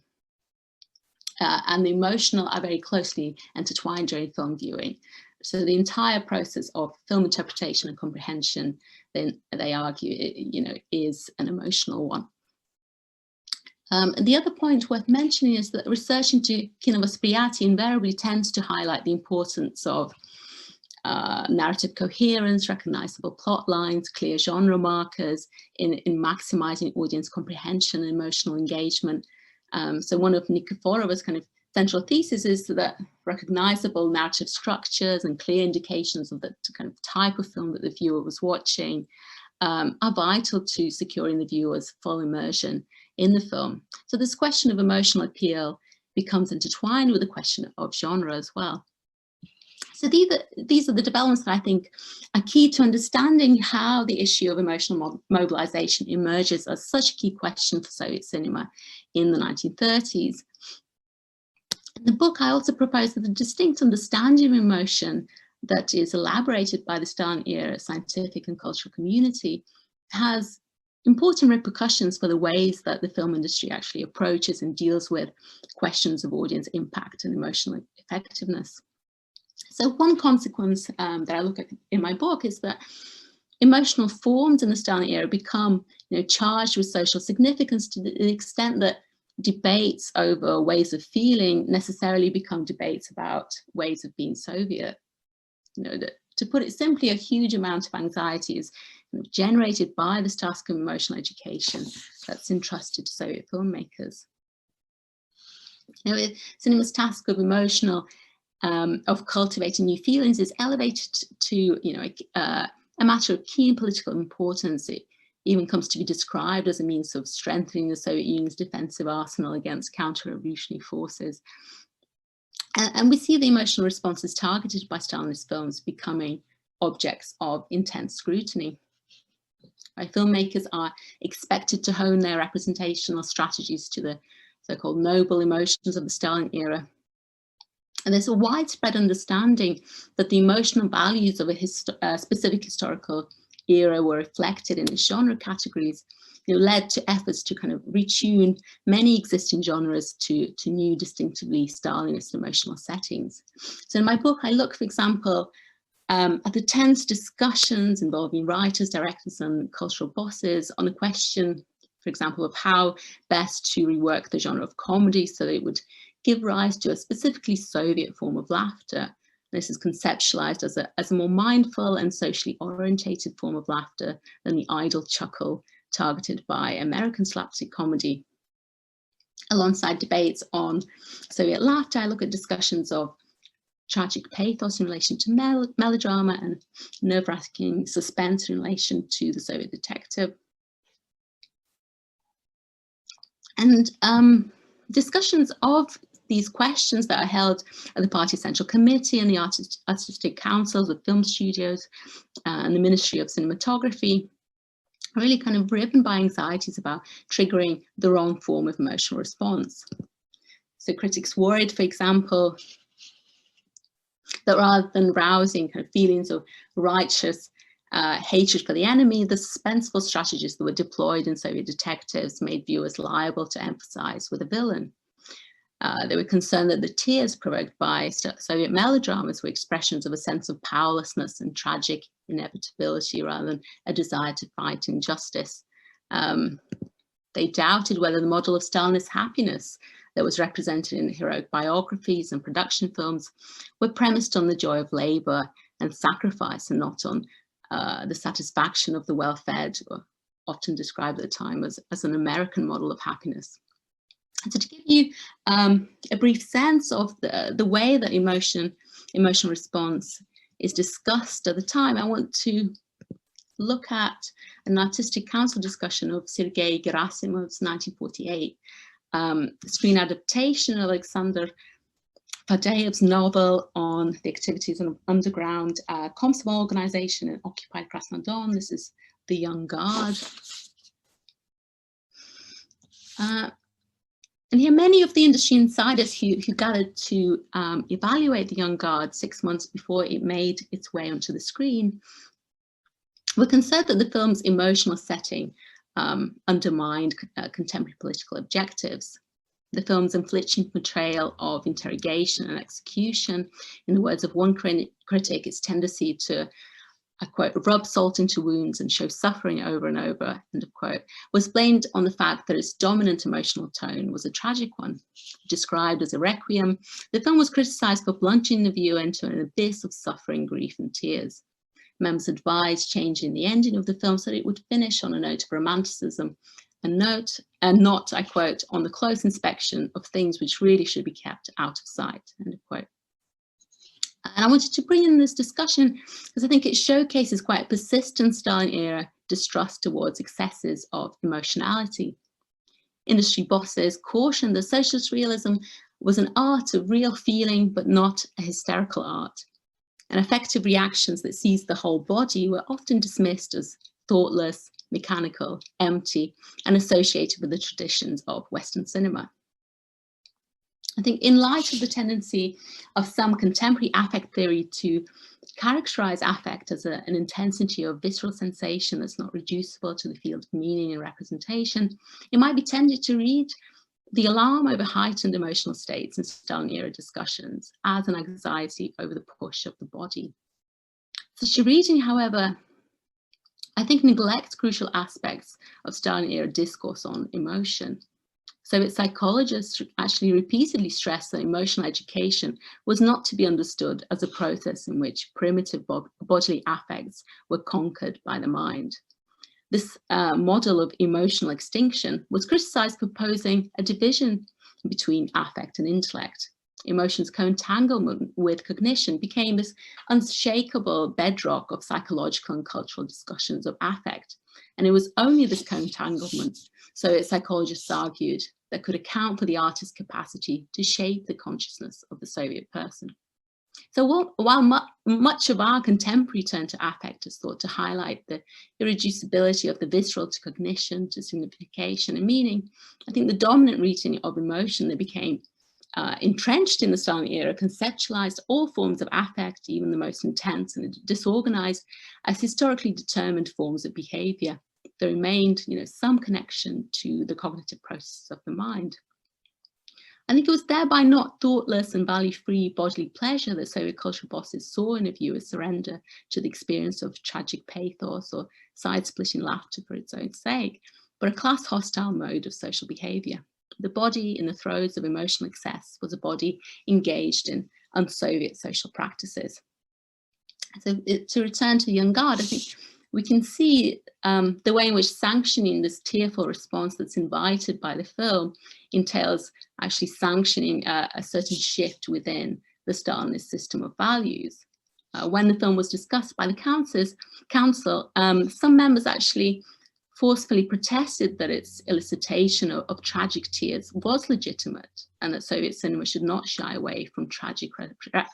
the emotional are very closely intertwined during film viewing. So the entire process of film interpretation and comprehension, then they argue, is an emotional one. The other point worth mentioning is that research into kinovосприятие invariably tends to highlight the importance of narrative coherence, recognizable plot lines, clear genre markers in maximizing audience comprehension and emotional engagement. So one of Nikiforova's kind of central thesis is that recognizable narrative structures and clear indications of the kind of type of film that the viewer was watching are vital to securing the viewer's full immersion in the film. So this question of emotional appeal becomes intertwined with the question of genre as well. So these are the developments that I think are key to understanding how the issue of emotional mobilization emerges as such a key question for Soviet cinema in the 1930s. In the book, I also propose that the distinct understanding of emotion that is elaborated by the Stalin era scientific and cultural community has important repercussions for the ways that the film industry actually approaches and deals with questions of audience impact and emotional effectiveness. So one consequence that I look at in my book is that emotional forms in the Stalin era become charged with social significance to the extent that debates over ways of feeling necessarily become debates about ways of being Soviet. To put it simply, a huge amount of anxiety is generated by this task of emotional education that's entrusted to Soviet filmmakers. Cinema's task of of cultivating new feelings is elevated to, a matter of keen political importance. It even comes to be described as a means of strengthening the Soviet Union's defensive arsenal against counter-revolutionary forces. And we see the emotional responses targeted by Stalinist films becoming objects of intense scrutiny. Filmmakers are expected to hone their representational strategies to the so-called noble emotions of the Stalin era. And there's a widespread understanding that the emotional values of a specific historical era were reflected in the genre categories, led to efforts to kind of retune many existing genres to new distinctively Stalinist emotional settings. So in my book, I look, for example, at the tense discussions involving writers, directors, and cultural bosses on the question, for example, of how best to rework the genre of comedy so that it would give rise to a specifically Soviet form of laughter. This is conceptualized as a more mindful and socially orientated form of laughter than the idle chuckle targeted by American slapstick comedy. Alongside debates on Soviet laughter, I look at discussions of tragic pathos in relation to melodrama and nerve-wracking suspense in relation to the Soviet detective. And discussions of these questions that are held at the Party Central Committee and the Artistic Councils of film studios and the Ministry of Cinematography are really kind of driven by anxieties about triggering the wrong form of emotional response. So critics worried, for example, that rather than rousing kind of feelings of righteous hatred for the enemy, the suspenseful strategies that were deployed in Soviet detectives made viewers liable to empathize with a villain. They were concerned that the tears provoked by Soviet melodramas were expressions of a sense of powerlessness and tragic inevitability rather than a desire to fight injustice. They doubted whether the model of Stalinist happiness that was represented in heroic biographies and production films were premised on the joy of labor and sacrifice and not on the satisfaction of the well-fed, or often described at the time as an American model of happiness. So to give you a brief sense of the way that emotional response is discussed at the time, I want to look at an artistic council discussion of Sergei Gerasimov's 1948 screen adaptation of Alexander Fadeyev's novel on the activities of an underground Komsomol organization in occupied Krasnodon. This is the Young Guard. And here, many of the industry insiders who gathered to evaluate the Young Guard 6 months before it made its way onto the screen were concerned that the film's emotional setting undermined contemporary political objectives. The film's inflicting portrayal of interrogation and execution, in the words of one critic, its tendency to, I quote, rub salt into wounds and show suffering over and over, end of quote, was blamed on the fact that its dominant emotional tone was a tragic one. Described as a requiem, the film was criticized for plunging the viewer into an abyss of suffering, grief, and tears. Members advised changing the ending of the film so that it would finish on a note of romanticism and not, I quote, on the close inspection of things which really should be kept out of sight, end of quote. And I wanted to bring in this discussion because I think it showcases quite a persistent Stalin-era distrust towards excesses of emotionality. Industry bosses cautioned that socialist realism was an art of real feeling, but not a hysterical art. And effective reactions that seized the whole body were often dismissed as thoughtless, mechanical, empty, and associated with the traditions of Western cinema. I think in light of the tendency of some contemporary affect theory to characterize affect as an intensity of visceral sensation that's not reducible to the field of meaning and representation, it might be tempted to read the alarm over heightened emotional states in Stalin-era discussions as an anxiety over the push of the body. Such a reading, however, I think neglects crucial aspects of Stalin-era discourse on emotion. Soviet psychologists actually repeatedly stressed that emotional education was not to be understood as a process in which primitive bodily affects were conquered by the mind. This model of emotional extinction was criticized for posing a division between affect and intellect. Emotions' co-entanglement with cognition became this unshakable bedrock of psychological and cultural discussions of affect. And it was only this co-entanglement, so psychologists argued, that could account for the artist's capacity to shape the consciousness of the Soviet person. So while much of our contemporary turn to affect is thought to highlight the irreducibility of the visceral to cognition, to signification and meaning, I think the dominant reading of emotion that became entrenched in the Stalin era conceptualized all forms of affect, even the most intense and disorganized, as historically determined forms of behavior. There remained, some connection to the cognitive process of the mind. I think it was thereby not thoughtless and value-free bodily pleasure that Soviet cultural bosses saw in a viewer's surrender to the experience of tragic pathos or side-splitting laughter for its own sake, but a class-hostile mode of social behavior. The body in the throes of emotional excess was a body engaged in un-Soviet social practices. So to return to Young God, I think we can see the way in which sanctioning this tearful response that's invited by the film entails actually sanctioning a certain shift within the Stalinist system of values. When the film was discussed by the council, some members actually forcefully protested that its elicitation of tragic tears was legitimate and that Soviet cinema should not shy away from tragic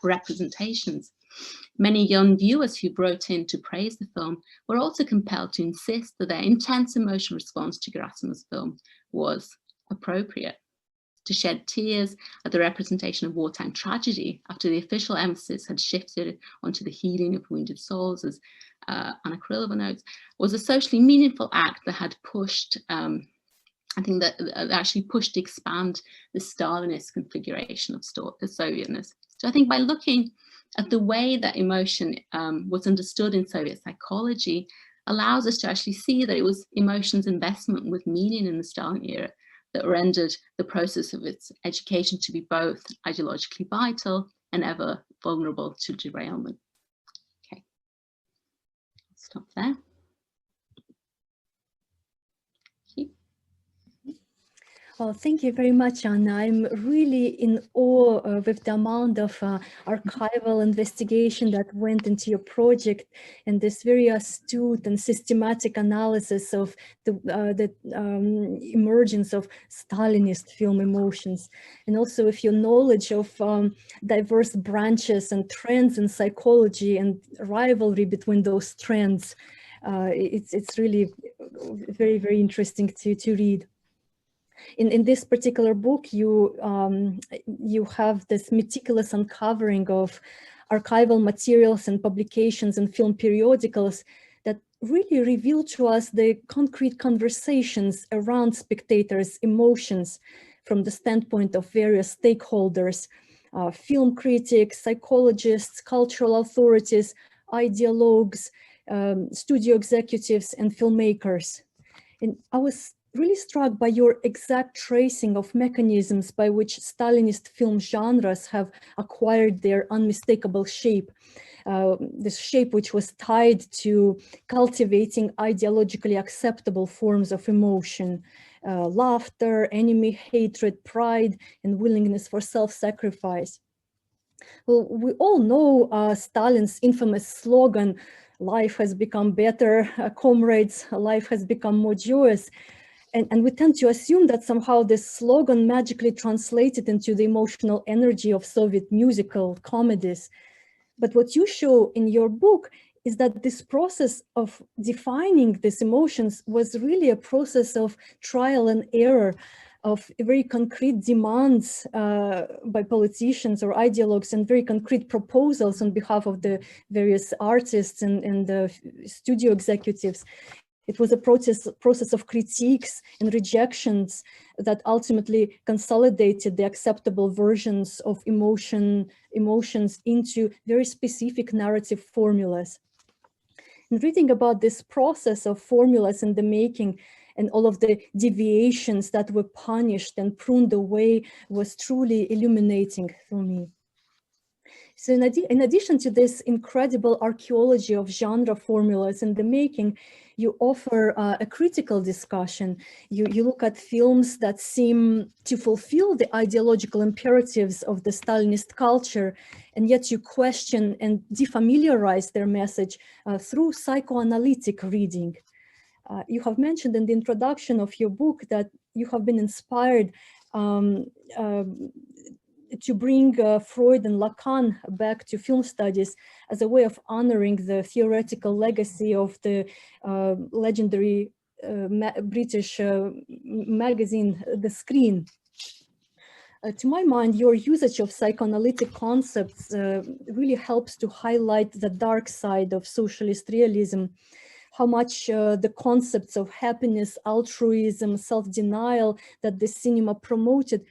representations. Many young viewers who wrote in to praise the film were also compelled to insist that their intense emotional response to Gerasimov's film was appropriate. To shed tears at the representation of wartime tragedy after the official emphasis had shifted onto the healing of wounded souls, as Anna Krylova notes, was a socially meaningful act that had pushed, I think that actually pushed to expand the Stalinist configuration of the Sovietness. So I think by looking at the way that emotion was understood in Soviet psychology allows us to actually see that it was emotion's investment with meaning in the Stalin era that rendered the process of its education to be both ideologically vital and ever vulnerable to derailment. Okay, stop there. Oh, thank you very much, Anna. I'm really in awe with the amount of archival investigation that went into your project and this very astute and systematic analysis of the emergence of Stalinist film emotions. And also with your knowledge of diverse branches and trends in psychology and rivalry between those trends. It's really very, very interesting to read. In this particular book, you have this meticulous uncovering of archival materials and publications and film periodicals that really reveal to us the concrete conversations around spectators' emotions from the standpoint of various stakeholders, film critics, psychologists, cultural authorities, ideologues, studio executives, and filmmakers. And I was really struck by your exact tracing of mechanisms by which Stalinist film genres have acquired their unmistakable shape. This shape which was tied to cultivating ideologically acceptable forms of emotion, laughter, enemy hatred, pride, and willingness for self-sacrifice. Well, we all know Stalin's infamous slogan, "Life has become better, comrades, life has become more joyous." And we tend to assume that somehow this slogan magically translated into the emotional energy of Soviet musical comedies. But what you show in your book is that this process of defining these emotions was really a process of trial and error, of very concrete demands by politicians or ideologues and very concrete proposals on behalf of the various artists and the studio executives. It was a process of critiques and rejections that ultimately consolidated the acceptable versions of emotions into very specific narrative formulas. And reading about this process of formulas in the making and all of the deviations that were punished and pruned away was truly illuminating for me. So in addition to this incredible archaeology of genre formulas in the making, you offer a critical discussion. You look at films that seem to fulfill the ideological imperatives of the Stalinist culture, and yet you question and defamiliarize their message through psychoanalytic reading. You have mentioned in the introduction of your book that you have been inspired to bring Freud and Lacan back to film studies as a way of honoring the theoretical legacy of the legendary British magazine, The Screen. To my mind, your usage of psychoanalytic concepts really helps to highlight the dark side of socialist realism, how much the concepts of happiness, altruism, self-denial that the cinema promoted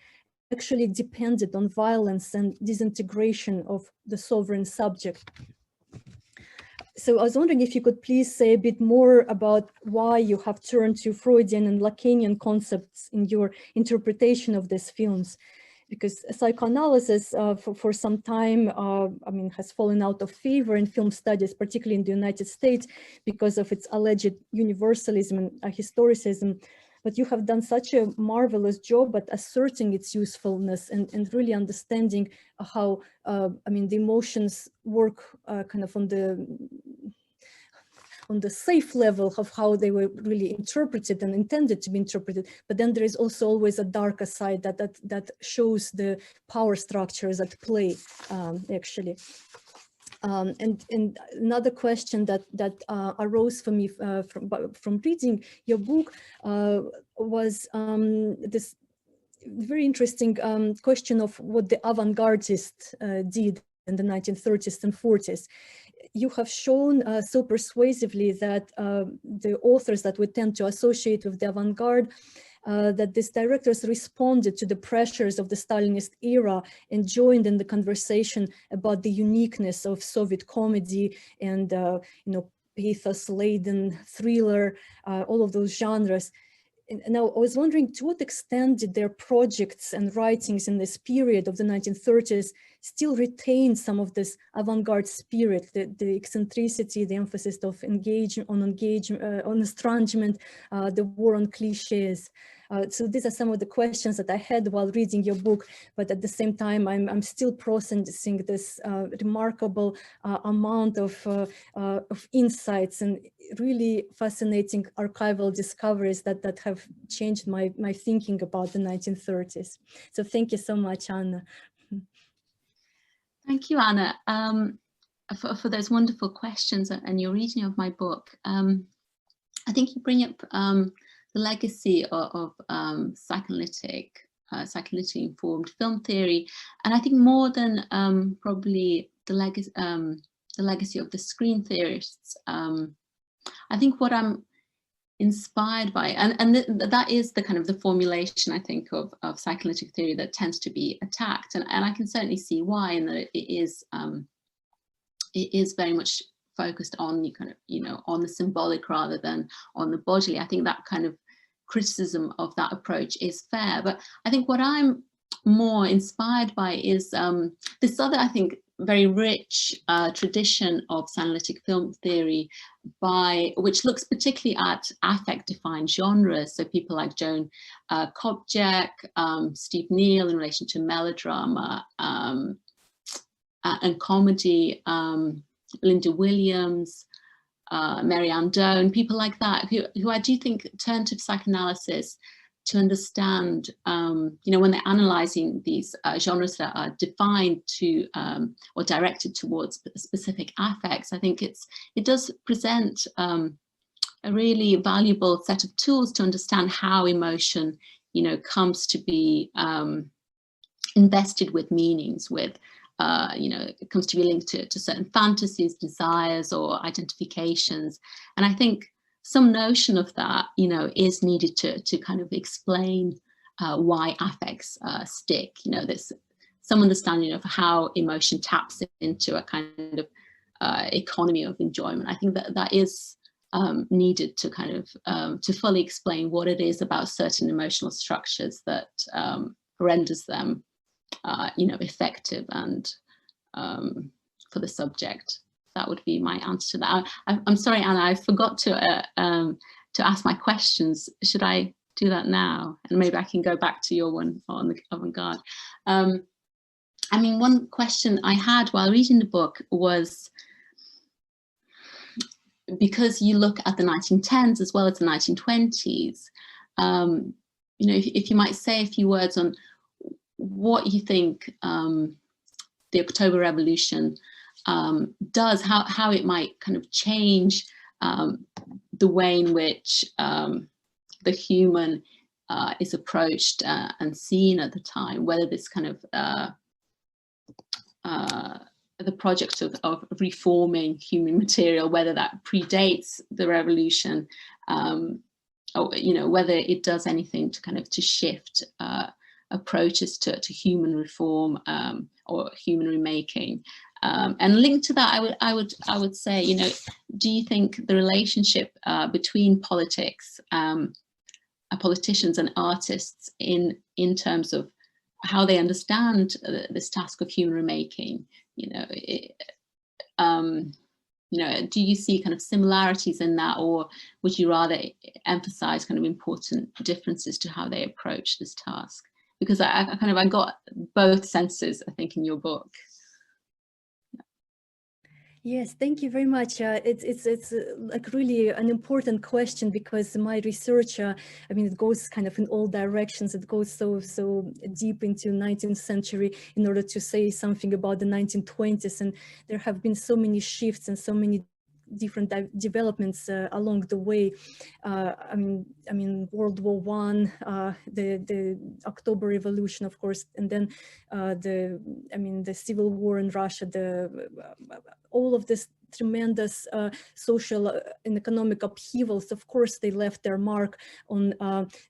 actually depended on violence and disintegration of the sovereign subject. So I was wondering if you could please say a bit more about why you have turned to Freudian and Lacanian concepts in your interpretation of these films. Because psychoanalysis for some time, I mean, has fallen out of favor in film studies, particularly in the United States, because of its alleged universalism and historicism. But you have done such a marvelous job at asserting its usefulness and really understanding how, I mean, the emotions work kind of on the safe level of how they were really interpreted and intended to be interpreted. But then there is also always a darker side that shows the power structures at play, actually. And another question that arose for me from reading your book was this very interesting question of what the avant-gardists did in the 1930s and 40s. You have shown so persuasively that the authors that we tend to associate with the avant-garde, that these directors responded to the pressures of the Stalinist era and joined in the conversation about the uniqueness of Soviet comedy and you know, pathos-laden thriller, all of those genres. And now I was wondering, to what extent did their projects and writings in this period of the 1930s still retain some of this avant-garde spirit, the eccentricity, the emphasis of on estrangement, the war on cliches? So these are some of the questions that I had while reading your book, but at the same time, I'm still processing this remarkable amount of insights and really fascinating archival discoveries that have changed my thinking about the 1930s. So thank you so much, Anna. Thank you, Anna, for those wonderful questions and your reading of my book. I think you bring up the legacy of psychoanalytically informed film theory, and I think more than probably the legacy of the screen theorists. I think what I'm inspired by, and that is the kind of the formulation, I think, of psychoanalytic theory that tends to be attacked, and I can certainly see why, in that it is very much focused on on the symbolic rather than on the bodily. I think that kind of criticism of that approach is fair, but I think what I'm more inspired by is this other, I think, very rich tradition of psychoanalytic film theory, which looks particularly at affect-defined genres. So people like Joan Kopjek, Steve Neill in relation to melodrama and comedy, Linda Williams, Mary Ann Doan, people like that, who I do think turn to psychoanalysis to understand, when they're analysing these genres that are defined to or directed towards specific affects. I think it does present a really valuable set of tools to understand how emotion, comes to be invested with meanings, with it comes to be linked to certain fantasies, desires, or identifications. And I think some notion of that, is needed to kind of explain why affects stick. There's some understanding of how emotion taps into a kind of economy of enjoyment. I think that is needed to kind of to fully explain what it is about certain emotional structures that renders them effective and for the subject. That would be my answer to that. I'm sorry, Anna, I forgot to ask my questions. Should I do that now? And maybe I can go back to your one on the avant-garde. I mean, one question I had while reading the book was, because you look at the 1910s as well as the 1920s, you know, if you might say a few words on what you think the October Revolution does, how it might kind of change the way in which the human is approached and seen at the time, whether this kind of the project of reforming human material, whether that predates the revolution, or, you know, whether it does anything to kind of to shift approaches to human reform or human remaking. And linked to that, I would say, you know, do you think the relationship between politics, politicians and artists in terms of how they understand this task of human remaking, you know, you know, do you see kind of similarities in that, or would you rather emphasize kind of important differences to how they approach this task? Because I got both senses, I think, in your book. Yes, thank you very much. It's like really an important question, because my research, I mean, it goes kind of in all directions. It goes so deep into 19th century in order to say something about the 1920s, and there have been so many shifts and so many different developments along the way. I mean, World War I, the October Revolution, of course, and then the Civil War in Russia, all of this tremendous social and economic upheavals. Of course, they left their mark on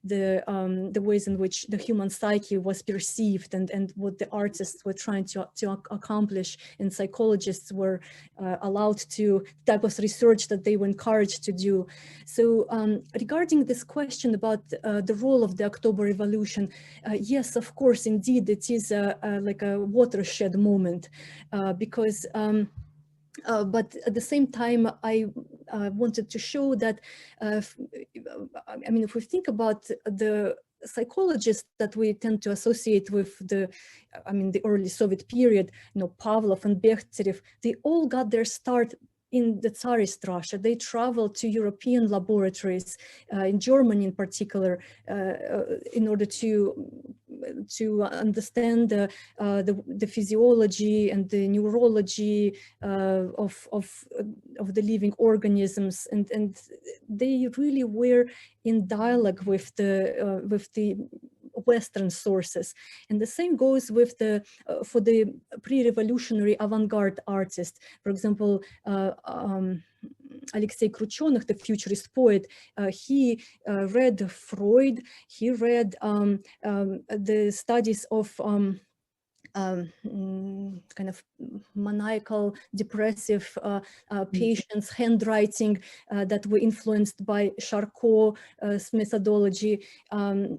the ways in which the human psyche was perceived and what the artists were trying to accomplish, and psychologists were allowed to type of research that they were encouraged to do. So regarding this question about the role of the October Revolution, yes, of course, indeed, it is like a watershed moment, because but at the same time, I wanted to show that, I mean, if we think about the psychologists that we tend to associate with the early Soviet period, you know, Pavlov and Bechterev, they all got their start in the Tsarist Russia. They traveled to European laboratories, in Germany in particular, in order to understand the physiology and the neurology of the living organisms, and they really were in dialogue with the Western sources. And the same goes with for the pre-revolutionary avant-garde artists. For example, Alexei Kruchonych, the futurist poet, he read Freud, he read the studies of kind of maniacal, depressive patients' handwriting that were influenced by Charcot's methodology. And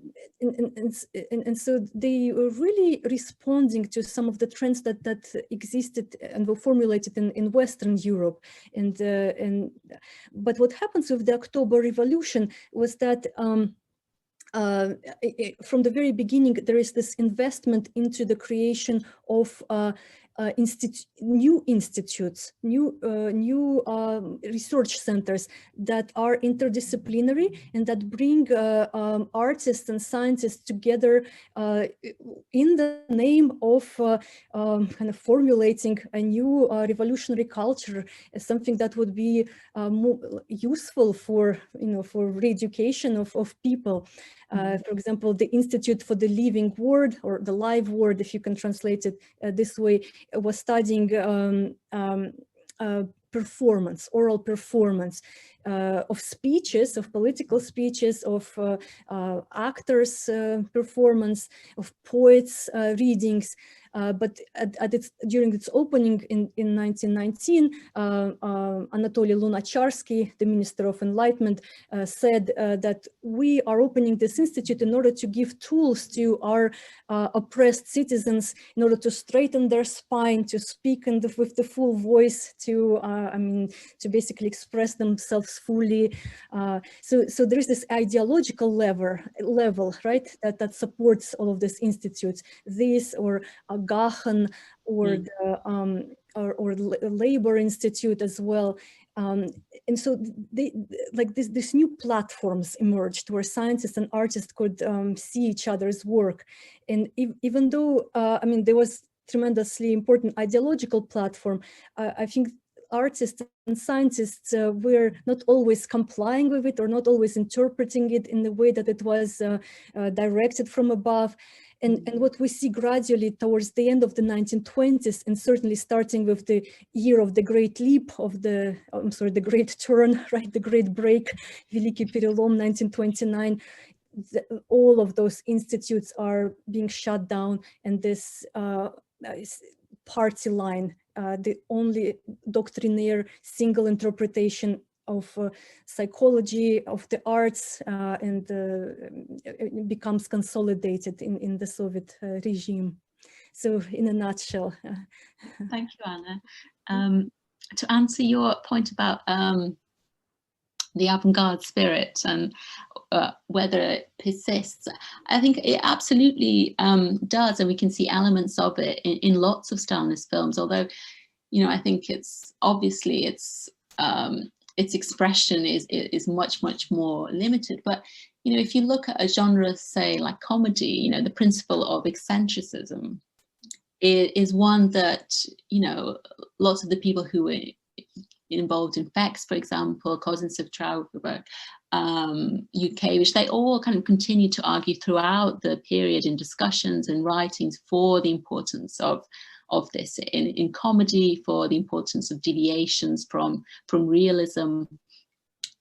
so they were really responding to some of the trends that existed and were formulated in Western Europe. But what happens with the October Revolution was that from the very beginning, there is this investment into the creation of new institutes, new research centers that are interdisciplinary and that bring artists and scientists together in the name of kind of formulating a new revolutionary culture, as something that would be more useful for, you know, for re-education of people. For example, the Institute for the Living Word, or the Live Word, if you can translate it this way, was studying performance, oral performance. of speeches, of political speeches, of actors' performance, of poets' readings. But during its opening in 1919, Anatoly Lunacharsky, the Minister of Enlightenment, said that we are opening this institute in order to give tools to our oppressed citizens in order to straighten their spine, to speak with the full voice, to to basically express themselves fully. So there is this ideological level, right, that supports all of these institutes. This or Gachen or the or Labor Institute as well. And so they, like these new platforms emerged where scientists and artists could see each other's work. And even though, there was tremendously important ideological platform, I think artists and scientists were not always complying with it or not always interpreting it in the way that it was directed from above. And what we see gradually towards the end of the 1920s, and certainly starting with the year of the great leap of the great turn, right, the great break, Великий перелом, 1929, all of those institutes are being shut down, and this party line, the only doctrinaire single interpretation of psychology, of the arts, and it becomes consolidated in the Soviet regime. So in a nutshell. Thank you, Anna. To answer your point about the avant-garde spirit and whether it persists, I think it absolutely does, and we can see elements of it in lots of Stalinist films, although, I think it's obviously its expression is much more limited. But if you look at a genre, say like comedy, the principle of eccentricism is one that lots of the people who were involved in FEX, for example, Kozintsev, Trauberg, UK, which they all kind of continue to argue throughout the period in discussions and writings for the importance of this in comedy, for the importance of deviations from realism,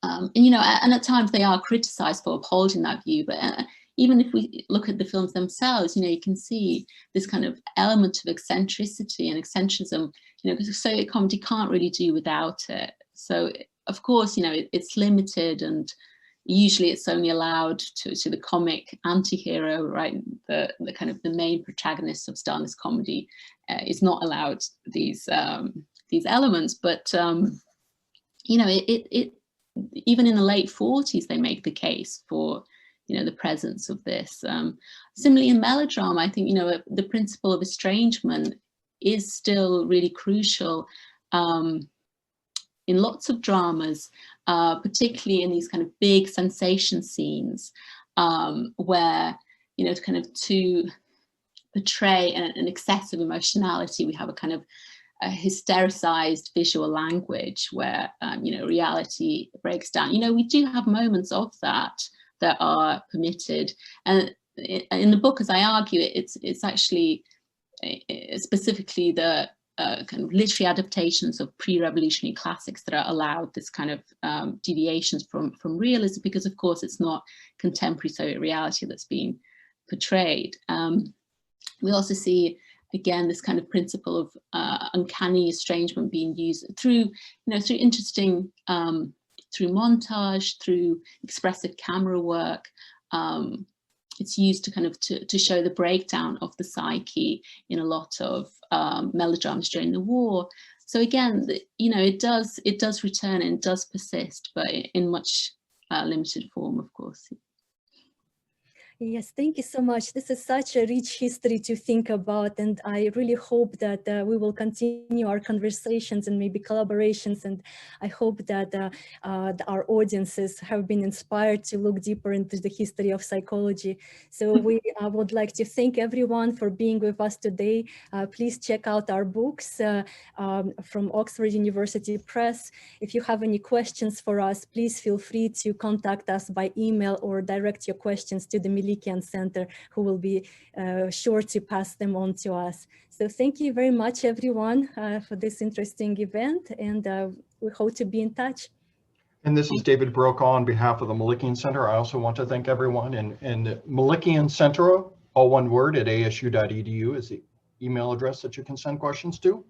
and at times they are criticized for upholding that view. But even if we look at the films themselves, you can see this kind of element of eccentricity and eccentricism, because Soviet comedy can't really do without it. So of course, it's limited, and usually it's only allowed to the comic anti-hero, right? The kind of the main protagonist of Stalinist comedy is not allowed these elements. But it even in the late 40s, they make the case for the presence of this. Similarly, in melodrama, I think the principle of estrangement is still really crucial in lots of dramas, particularly in these kind of big sensation scenes, where to portray an excessive emotionality, we have a kind of a hystericized visual language where reality breaks down. We do have moments of that are permitted, and in the book, as I argue, it's actually specifically the kind of literary adaptations of pre-revolutionary classics that are allowed this kind of deviations from realism, because of course it's not contemporary Soviet reality that's being portrayed. We also see again this kind of principle of uncanny estrangement being used through through interesting through montage, through expressive camera work. It's used to kind of to show the breakdown of the psyche in a lot of melodramas during the war. So again, it does return and does persist, but in much limited form, of course. Yes, thank you so much. This is such a rich history to think about, and I really hope that we will continue our conversations and maybe collaborations, and I hope that our audiences have been inspired to look deeper into the history of psychology. So we would like to thank everyone for being with us today. Please check out our books from Oxford University Press. If you have any questions for us, please feel free to contact us by email or direct your questions to the Melikian Center, who will be sure to pass them on to us. So thank you very much, everyone, for this interesting event, and we hope to be in touch. And this is David Brokaw on behalf of the Melikian Center. I also want to thank everyone. And the Melikian Center, all one word, at asu.edu is the email address that you can send questions to.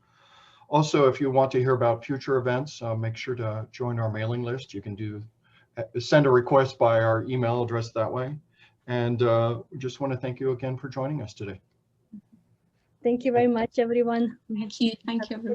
Also, if you want to hear about future events, make sure to join our mailing list. You can send a request by our email address that way. And just want to thank you again for joining us today. Thank you very much, everyone. Thank you. Thank you, everyone.